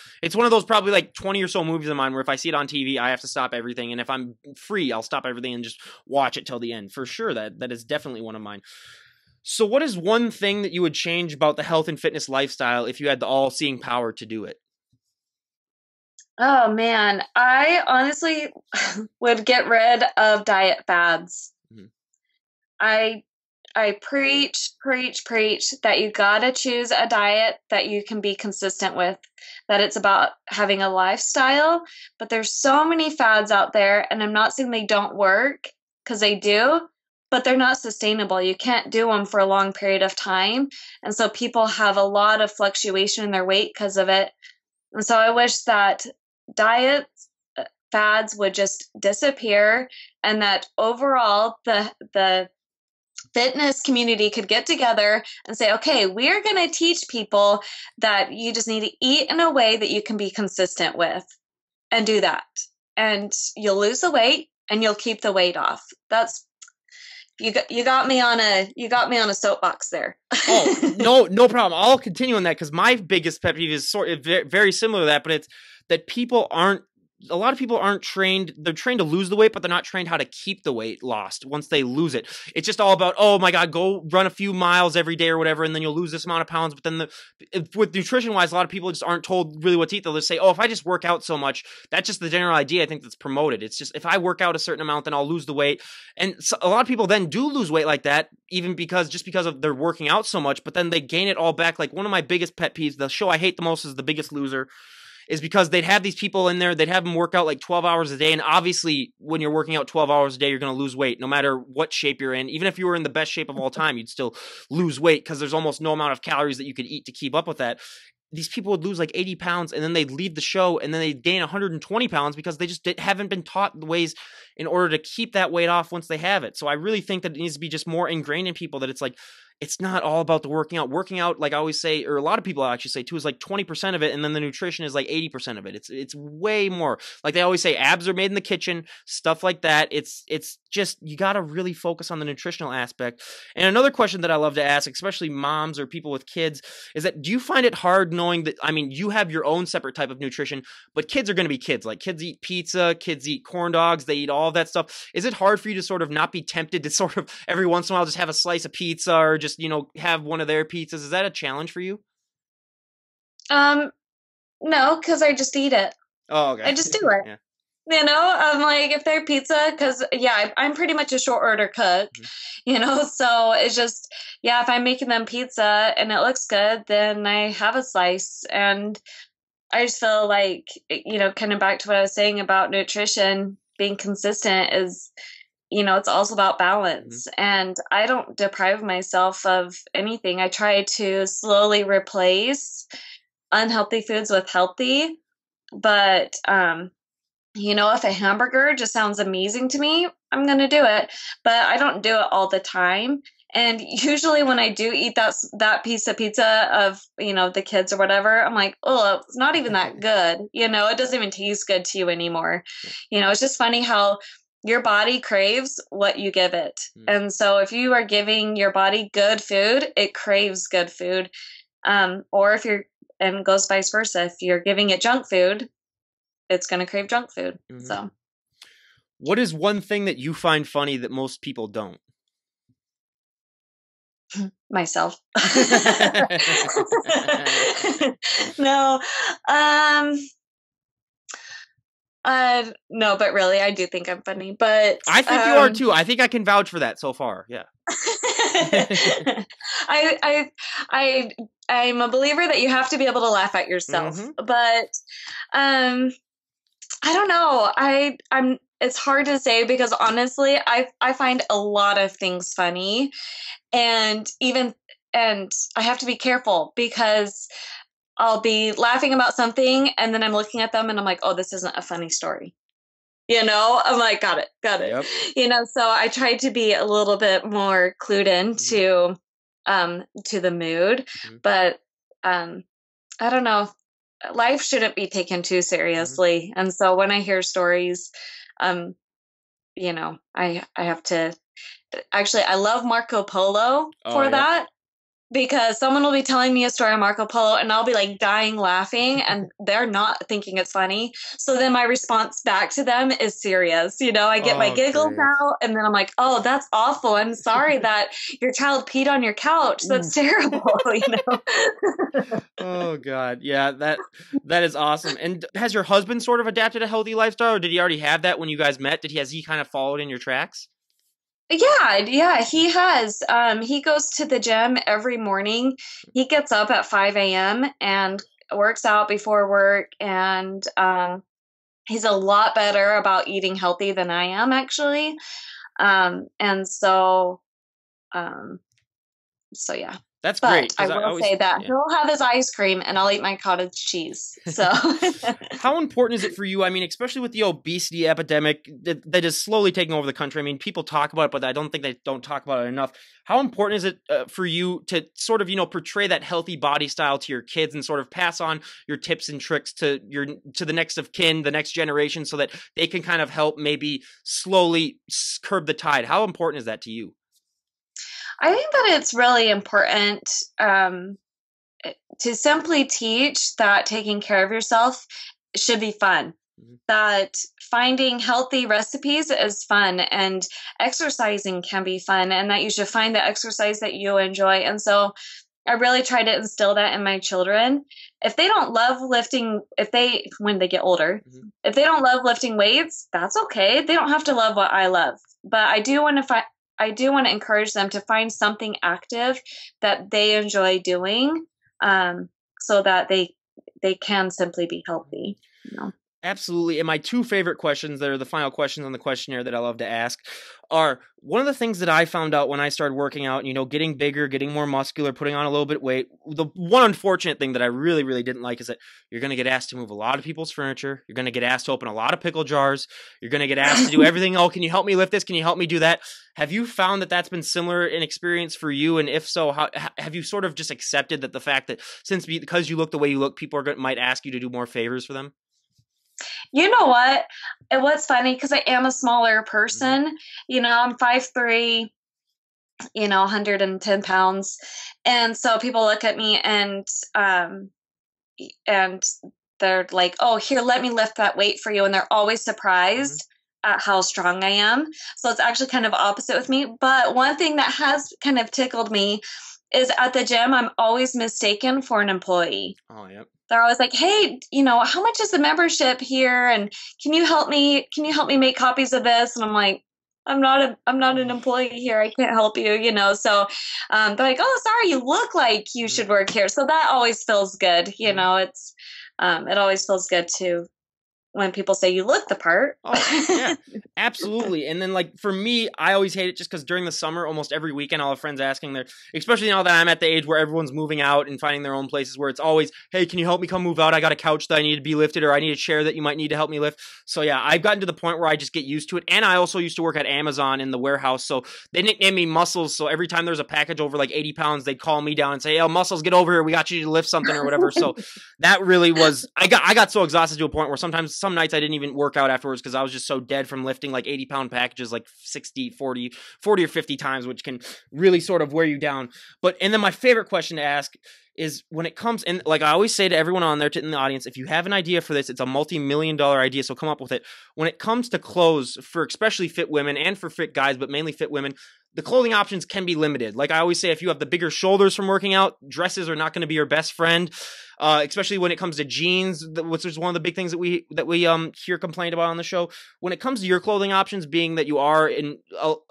probably like 20 or so movies of mine where if I see it on TV, I have to stop everything, and if I'm free, I'll stop everything and just watch it till the end. For sure, that is definitely one of mine. So what is one thing that you would change about the health and fitness lifestyle if you had the all-seeing power to do it? Oh man, I honestly would get rid of diet fads. Mm-hmm. I preach that you gotta choose a diet that you can be consistent with, that it's about having a lifestyle. But there's so many fads out there, and I'm not saying they don't work, because they do, but they're not sustainable. You can't do them for a long period of time. And so people have a lot of fluctuation in their weight because of it. And so I wish that diets, fads would just disappear, and that overall the fitness community could get together and say, okay, we're going to teach people that you just need to eat in a way that you can be consistent with, and do that. And you'll lose the weight and you'll keep the weight off. That's, you got me on a soapbox there. Oh, no problem. I'll continue on that, because my biggest pet peeve is sort of very similar to that, but it's that a lot of people aren't trained. They're trained to lose the weight, but they're not trained how to keep the weight lost once they lose it. It's just all about, oh my God, go run a few miles every day or whatever, and then you'll lose this amount of pounds. But then with nutrition wise, a lot of people just aren't told really what to eat. They'll just say, oh, if I just work out so much, that's just the general idea I think that's promoted. It's just, if I work out a certain amount, then I'll lose the weight. And so a lot of people then do lose weight like that, even because of they're working out so much, but then they gain it all back. Like one of my biggest pet peeves, the show I hate the most is The Biggest Loser, is because they'd have these people in there, they'd have them work out like 12 hours a day. And obviously when you're working out 12 hours a day, you're going to lose weight no matter what shape you're in. Even if you were in the best shape of all time, you'd still lose weight, because there's almost no amount of calories that you could eat to keep up with that. These people would lose like 80 pounds, and then they'd leave the show, and then they'd gain 120 pounds because they just haven't been taught the ways in order to keep that weight off once they have it. So I really think that it needs to be just more ingrained in people, that it's like, it's not all about the working out. Working out, like I always say, or a lot of people actually say too, is like 20% of it, and then the nutrition is like 80% of it. It's way more. Like they always say, abs are made in the kitchen, stuff like that. It's just, you got to really focus on the nutritional aspect. And another question that I love to ask, especially moms or people with kids, is that, do you find it hard knowing that, I mean, you have your own separate type of nutrition, but kids are going to be kids. Like kids eat pizza, kids eat corn dogs, they eat all of that stuff. Is it hard for you to sort of not be tempted to sort of every once in a while just have a slice of pizza, or just, have one of their pizzas? Is that a challenge for you? No, because I just eat it. Oh, okay. I just do it. Yeah. I'm like, if they're pizza, because I'm pretty much a short order cook, so it's just, if I'm making them pizza and it looks good, then I have a slice. And I just feel like, kind of back to what I was saying about nutrition being consistent is, it's also about balance. And I don't deprive myself of anything. I try to slowly replace unhealthy foods with healthy. But, if a hamburger just sounds amazing to me, I'm going to do it. But I don't do it all the time. And usually when I do eat that piece of pizza of, the kids or whatever, I'm like, oh, it's not even that good. It doesn't even taste good to you anymore. It's just funny how your body craves what you give it. And so if you are giving your body good food, it craves good food. Or and goes vice versa. If you're giving it junk food, it's going to crave junk food. So what is one thing that you find funny that most people don't? Myself. No. No, but really, I do think I'm funny. But I think you are too. I think I can vouch for that so far. Yeah. I'm a believer that you have to be able to laugh at yourself. But I don't know. It's hard to say, because honestly, I find a lot of things funny, and I have to be careful, because I'll be laughing about something and then I'm looking at them and I'm like, oh, this isn't a funny story. I'm like, got it. Yep. So I try to be a little bit more clued into the mood, but I don't know. Life shouldn't be taken too seriously. And so when I hear stories, I have to, actually, I love Marco Polo for that. Because someone will be telling me a story on Marco Polo and I'll be like dying laughing and they're not thinking it's funny. So then my response back to them is serious. I get my giggles out and then I'm like, oh, that's awful. I'm sorry that your child peed on your couch. That's terrible. Oh God. Yeah, that is awesome. And has your husband sort of adapted a healthy lifestyle, or did he already have that when you guys met? Has he kind of followed in your tracks? Yeah, he has. He goes to the gym every morning. He gets up at 5 a.m. and works out before work, and he's a lot better about eating healthy than I am, actually. And um, so yeah. That's great But I because I will always, say that yeah. he'll have his ice cream and I'll eat my cottage cheese. So How important is it for you? I mean, especially with the obesity epidemic that is slowly taking over the country. I mean, people talk about it, but I don't think they don't talk about it enough. How important is it for you to sort of, portray that healthy body style to your kids and sort of pass on your tips and tricks to the next of kin, the next generation, so that they can kind of help maybe slowly curb the tide? How important is that to you? I think that it's really important to simply teach that taking care of yourself should be fun. Mhm. That finding healthy recipes is fun and exercising can be fun, and that you should find the exercise that you enjoy. And so I really try to instill that in my children. If they don't love lifting, when they get older, Mhm. if they don't love lifting weights, that's okay. They don't have to love what I love. But I do want to encourage them to find something active that they enjoy doing, so that they can simply be healthy. You know. Absolutely. And my two favorite questions that are the final questions on the questionnaire that I love to ask are one of the things that I found out when I started working out, getting bigger, getting more muscular, putting on a little bit of weight. The one unfortunate thing that I really, really didn't like is that you're going to get asked to move a lot of people's furniture. You're going to get asked to open a lot of pickle jars. You're going to get asked to do everything. Oh, can you help me lift this? Can you help me do that? Have you found that that's been similar in experience for you? And if so, how have you sort of just accepted that the fact that because you look the way you look, people might ask you to do more favors for them? You know what? And what's funny, because I am a smaller Mhm. person, I'm 5'3", 110 pounds. And so people look at me and they're like, oh, here, let me lift that weight for you. And they're always Mhm. surprised at how strong I am. So it's actually kind of opposite with me. But one thing that has kind of tickled me is at the gym, I'm always mistaken for an employee. Oh, yep. They're always like, hey, how much is the membership here? And can you help me make copies of this? And I'm like, I'm not an Oh. employee here. I can't help you. So they're like, oh, sorry, you look like you Mhm. should work here. So that always feels good. Mhm. It always feels good to when people say you look the part. Oh, yeah, absolutely. And then, like, for me, I always hate it just because during the summer, almost every weekend, I'll have friends asking their, especially now that I'm at the age where everyone's moving out and finding their own places where it's always, hey, can you help me come move out? I got a couch that I need to be lifted, or I need a chair that you might need to help me lift. So, yeah, I've gotten to the point where I just get used to it. And I also used to work at Amazon in the warehouse. So they nicknamed me Muscles. So every time there's a package over like 80 pounds, they'd call me down and say, hey, Muscles, get over here. We got you to lift something or whatever. So that really was, I got so exhausted to a point where sometimes some nights I didn't even work out afterwards because I was just so dead from lifting like 80-pound packages like 60, 40 or 50 times, which can really sort of wear you down. And then my favorite question to ask is when it comes, and like I always say to everyone on there in the audience, if you have an idea for this, it's a multi-million-dollar idea, so come up with it. When it comes to clothes for especially fit women and for fit guys, but mainly fit women, the clothing options can be limited. Like I always say, if you have the bigger shoulders from working out, dresses are not going to be your best friend, especially when it comes to jeans, which is one of the big things that we hear complained about on the show. When it comes to your clothing options, being that you are in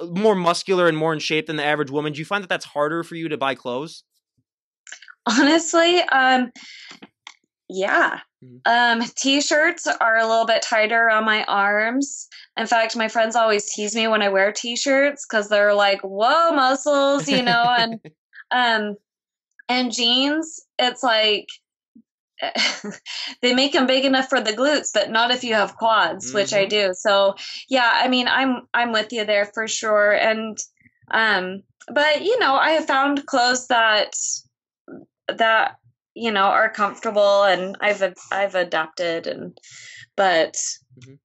more muscular and more in shape than the average woman, do you find that that's harder for you to buy clothes? Honestly, yeah. Mhm. T-shirts are a little bit tighter on my arms. In fact, my friends always tease me when I wear t-shirts because they're like, "Whoa, muscles," um, and jeans. It's like they make them big enough for the glutes, but not if you have quads, which I Mhm. do. So yeah, I mean, I'm with you there for sure. And but I have found clothes that are comfortable, and I've adapted. But Mhm.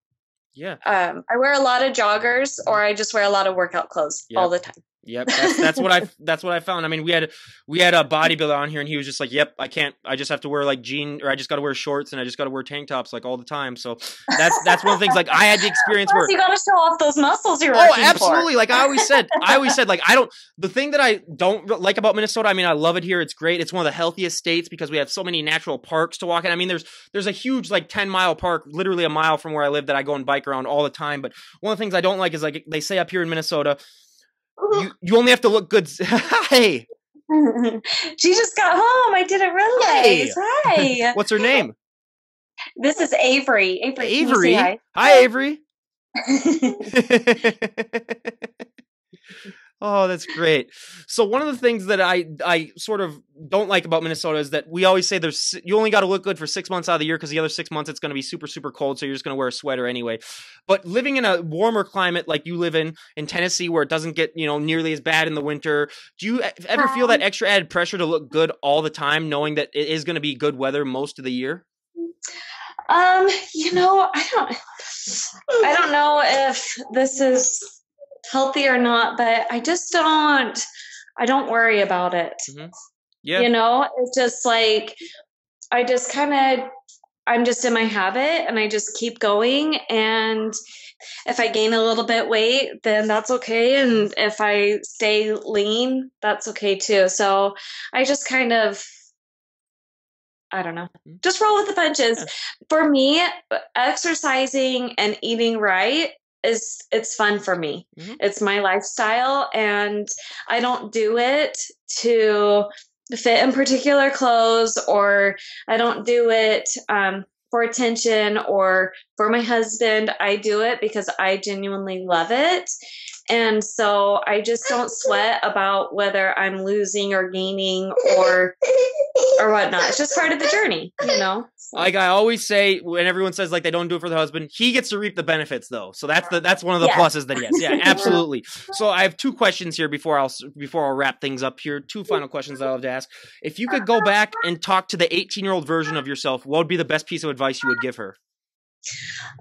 Yeah. I wear a lot of joggers, Mhm. or I just wear a lot of workout clothes all Yep. the time. Yep, that's what I found. I mean, we had a bodybuilder on here, and he was just like, "Yep, I can't. I just have to wear like I just got to wear shorts, and I just got to wear tank tops like all the time." So that's one of the things. Like I had the experience Plus, where, you got to show off those muscles you're oh, working for. absolutely. Like I always said, like I don't. The thing that I don't like about Minnesota, I mean, I love it here. It's great. It's one of the healthiest states because we have so many natural parks to walk in. I mean, there's a huge like 10-mile park, literally a mile from where I live, that I go and bike around all the time. But one of the things I don't like is like they say up here in Minnesota, You only have to look good. Hey, She just got home. I didn't hey. realize. Hi. What's her name? This is Avery. Avery, can you say Avery. hi? Hi, Avery. Oh, that's great. So one of the things that I sort of don't like about Minnesota is that we always say you only got to look good for 6 months out of the year because the other 6 months it's going to be super super cold, so you're just going to wear a sweater anyway. But living in a warmer climate like you live in Tennessee, where it doesn't get nearly as bad in the winter, do you ever feel that extra added pressure to look good all the time, knowing that it is going to be good weather most of the year? I don't know if this is healthy or not, but I don't worry about it. Mm-hmm. Yeah. It's just like, I'm just in my habit and I just keep going. And if I gain a little bit weight, then that's okay. And if I stay lean, that's okay too. So I just I don't know, just roll with the punches. Yeah. For me, exercising and eating right it's fun for me. Mm-hmm. It's my lifestyle, and I don't do it to fit in particular clothes, or I don't do it for attention or for my husband. I do it because I genuinely love it. And so I just don't sweat about whether I'm losing or gaining or whatnot. It's just part of the journey, So. Like I always say, when everyone says like they don't do it for their husband, he gets to reap the benefits though. So that's one of the pluses that he has. Yeah, absolutely. So I have two questions here before I'll wrap things up here. Two final questions that I'll have to ask. If you could go back and talk to the 18-year-old version of yourself, what would be the best piece of advice you would give her?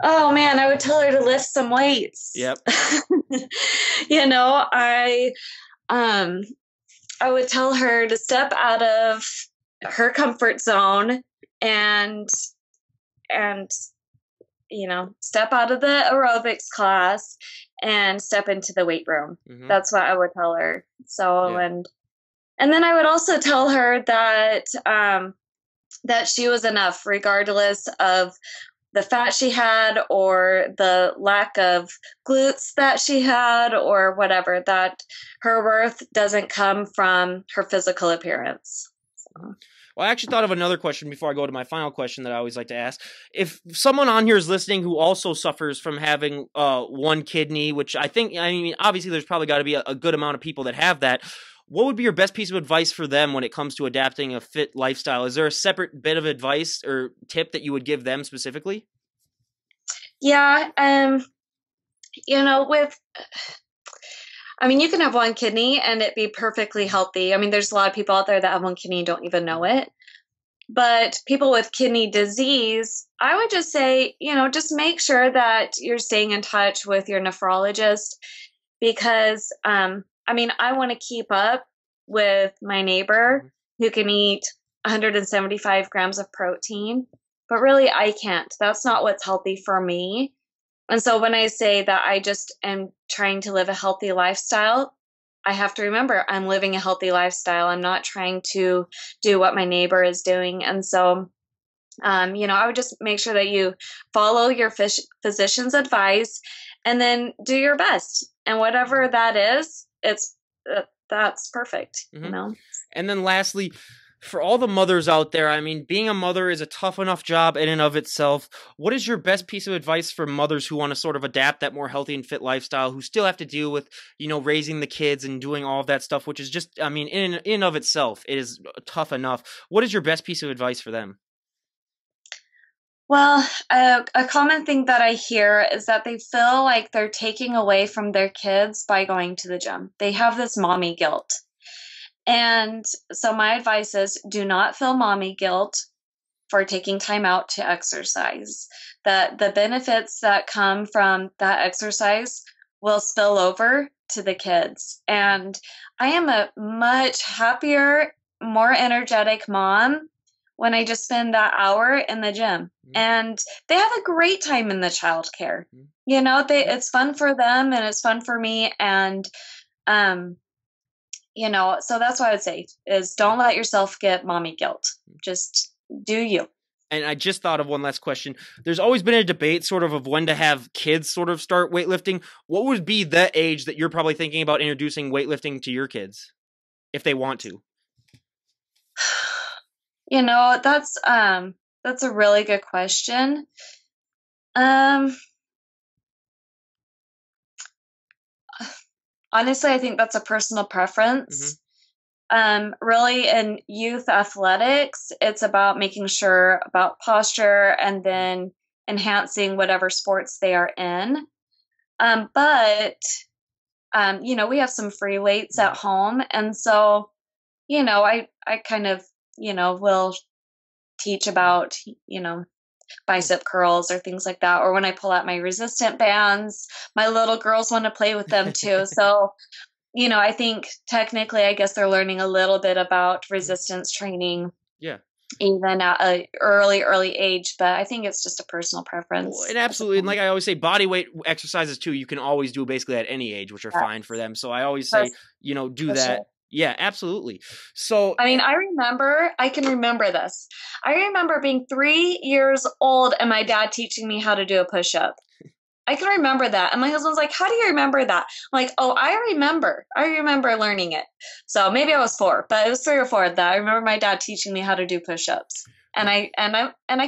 Oh man, I would tell her to lift some weights. Yep. I would tell her to step out of her comfort zone and step out of the aerobics class and step into the weight room. Mm-hmm. That's what I would tell her. So, yeah. And then I would also tell her that that she was enough, regardless of the fat she had or the lack of glutes that she had or whatever, that her worth doesn't come from her physical appearance. So. Well, I actually thought of another question before I go to my final question that I always like to ask. If someone on here is listening who also suffers from having one kidney, which obviously there's probably got to be a good amount of people that have that, what would be your best piece of advice for them when it comes to adapting a fit lifestyle? Is there a separate bit of advice or tip that you would give them specifically? Yeah. You can have one kidney and it be perfectly healthy. There's a lot of people out there that have one kidney and don't even know it. But people with kidney disease, I would just say, just make sure that you're staying in touch with your nephrologist, because, I want to keep up with my neighbor who can eat 175 grams of protein, but really I can't. That's not what's healthy for me. And so when I say that I just am trying to live a healthy lifestyle, I have to remember I'm living a healthy lifestyle. I'm not trying to do what my neighbor is doing. And so, I would just make sure that you follow your physician's advice and then do your best. And whatever that is, that's perfect, Mm-hmm. And then lastly, for all the mothers out there, being a mother is a tough enough job in and of itself. What is your best piece of advice for mothers who want to sort of adapt that more healthy and fit lifestyle, who still have to deal with, raising the kids and doing all of that stuff, which is just, in and of itself, it is tough enough. What is your best piece of advice for them? Well, a common thing that I hear is that they feel like they're taking away from their kids by going to the gym. They have this mommy guilt. And so my advice is, do not feel mommy guilt for taking time out to exercise. The benefits that come from that exercise will spill over to the kids. And I am a much happier, more energetic mom when I just spend that hour in the gym. Mm-hmm. And they have a great time in the childcare. Mm-hmm. It's fun for them and it's fun for me. And, so that's what I would say is don't let yourself get mommy guilt. Just do you. And I just thought of one last question. There's always been a debate sort of when to have kids sort of start weightlifting. What would be the age that you're probably thinking about introducing weightlifting to your kids if they want to? That's a really good question. Um, Honestly, I think that's a personal Mm-hmm. preference. Really, in youth athletics, it's about making sure about posture and then enhancing whatever sports they are in. But we have some free weights Mm-hmm. at home, and so I kind of will teach about bicep curls or things like that. Or when I pull out my resistant bands, my little girls want to play with them too. So I think technically, I guess they're learning a little bit about resistance training Yeah. even at a early age, but I think it's just a personal Well, preference and at the absolutely, and point. like I always say, body weight exercises too, you can always do basically at any age, which are Yeah, fine for them. So I always for, say, do for that. sure. Yeah, absolutely. So, I mean, I can remember this. I remember being 3 years old and my dad teaching me how to do a push up. I can remember that. And my husband's like, "How do you remember that?" I'm like, "Oh, I remember. I remember learning it." So maybe I was 4, but it was 3 or 4 that I remember my dad teaching me how to do push-ups. And I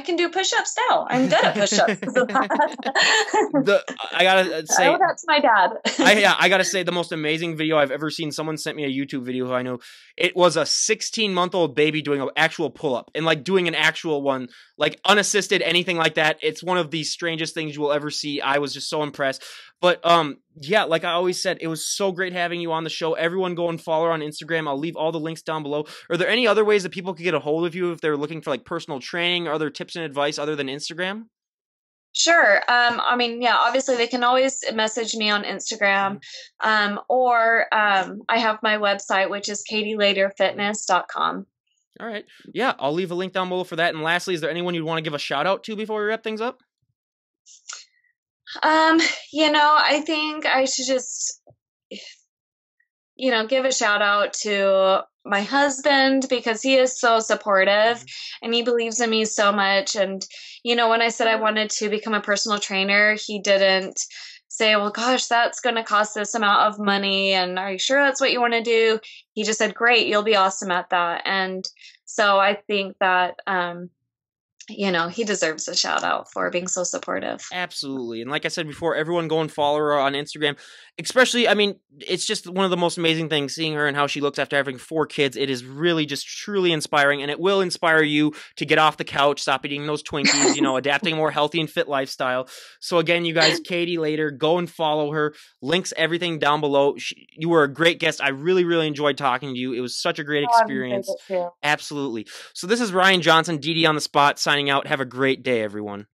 can do push-ups now. I'm good at push-ups. the I gotta I owe say, that to my dad. I gotta say, the most amazing video I've ever seen. Someone sent me a YouTube video who I know. It was a 16-month-old baby doing an actual pull up and like doing an actual one, like unassisted, anything like that. It's one of the strangest things you will ever see. I was just so impressed. But yeah, like I always said, it was so great having you on the show. Everyone go and follow her on Instagram. I'll leave all the links down below. Are there any other ways that people could get a hold of you if they're looking for like personal training or other tips and advice other than Instagram? Sure. I mean, yeah, obviously they can always message me on Mm-hmm. Instagram. Or I have my website, which is Mm-hmm. katielaterfitness.com. All right. Yeah, I'll leave a link down below for that. And lastly, is there anyone you'd want to give a shout out to before we wrap things up? Um, I think I should just give a shout out to my husband because he is so supportive Mm-hmm. and he believes in me so much. And, when I said I wanted to become a personal trainer, he didn't say, "Well, gosh, that's going to cost this amount of money. And are you sure that's what you want to do?" He just said, "Great, you'll be awesome at that." And so I think that, he deserves a shout out for being so supportive. Absolutely. And like I said before, everyone go and follow her on Instagram. Especially, I mean, it's just one of the most amazing things seeing her and how she looks after having 4 kids. It is really just truly inspiring, and it will inspire you to get off the couch, stop eating those Twinkies, adapting a more healthy and fit lifestyle. So again, you guys, Katie Later, go and follow her. Links everything down below. You were a great guest. I really, really enjoyed talking to you. It was such a great Oh, I've enjoyed experience. it too. Absolutely. So this is Ryan Johnson, DD on the spot, signing out. Have a great day, everyone.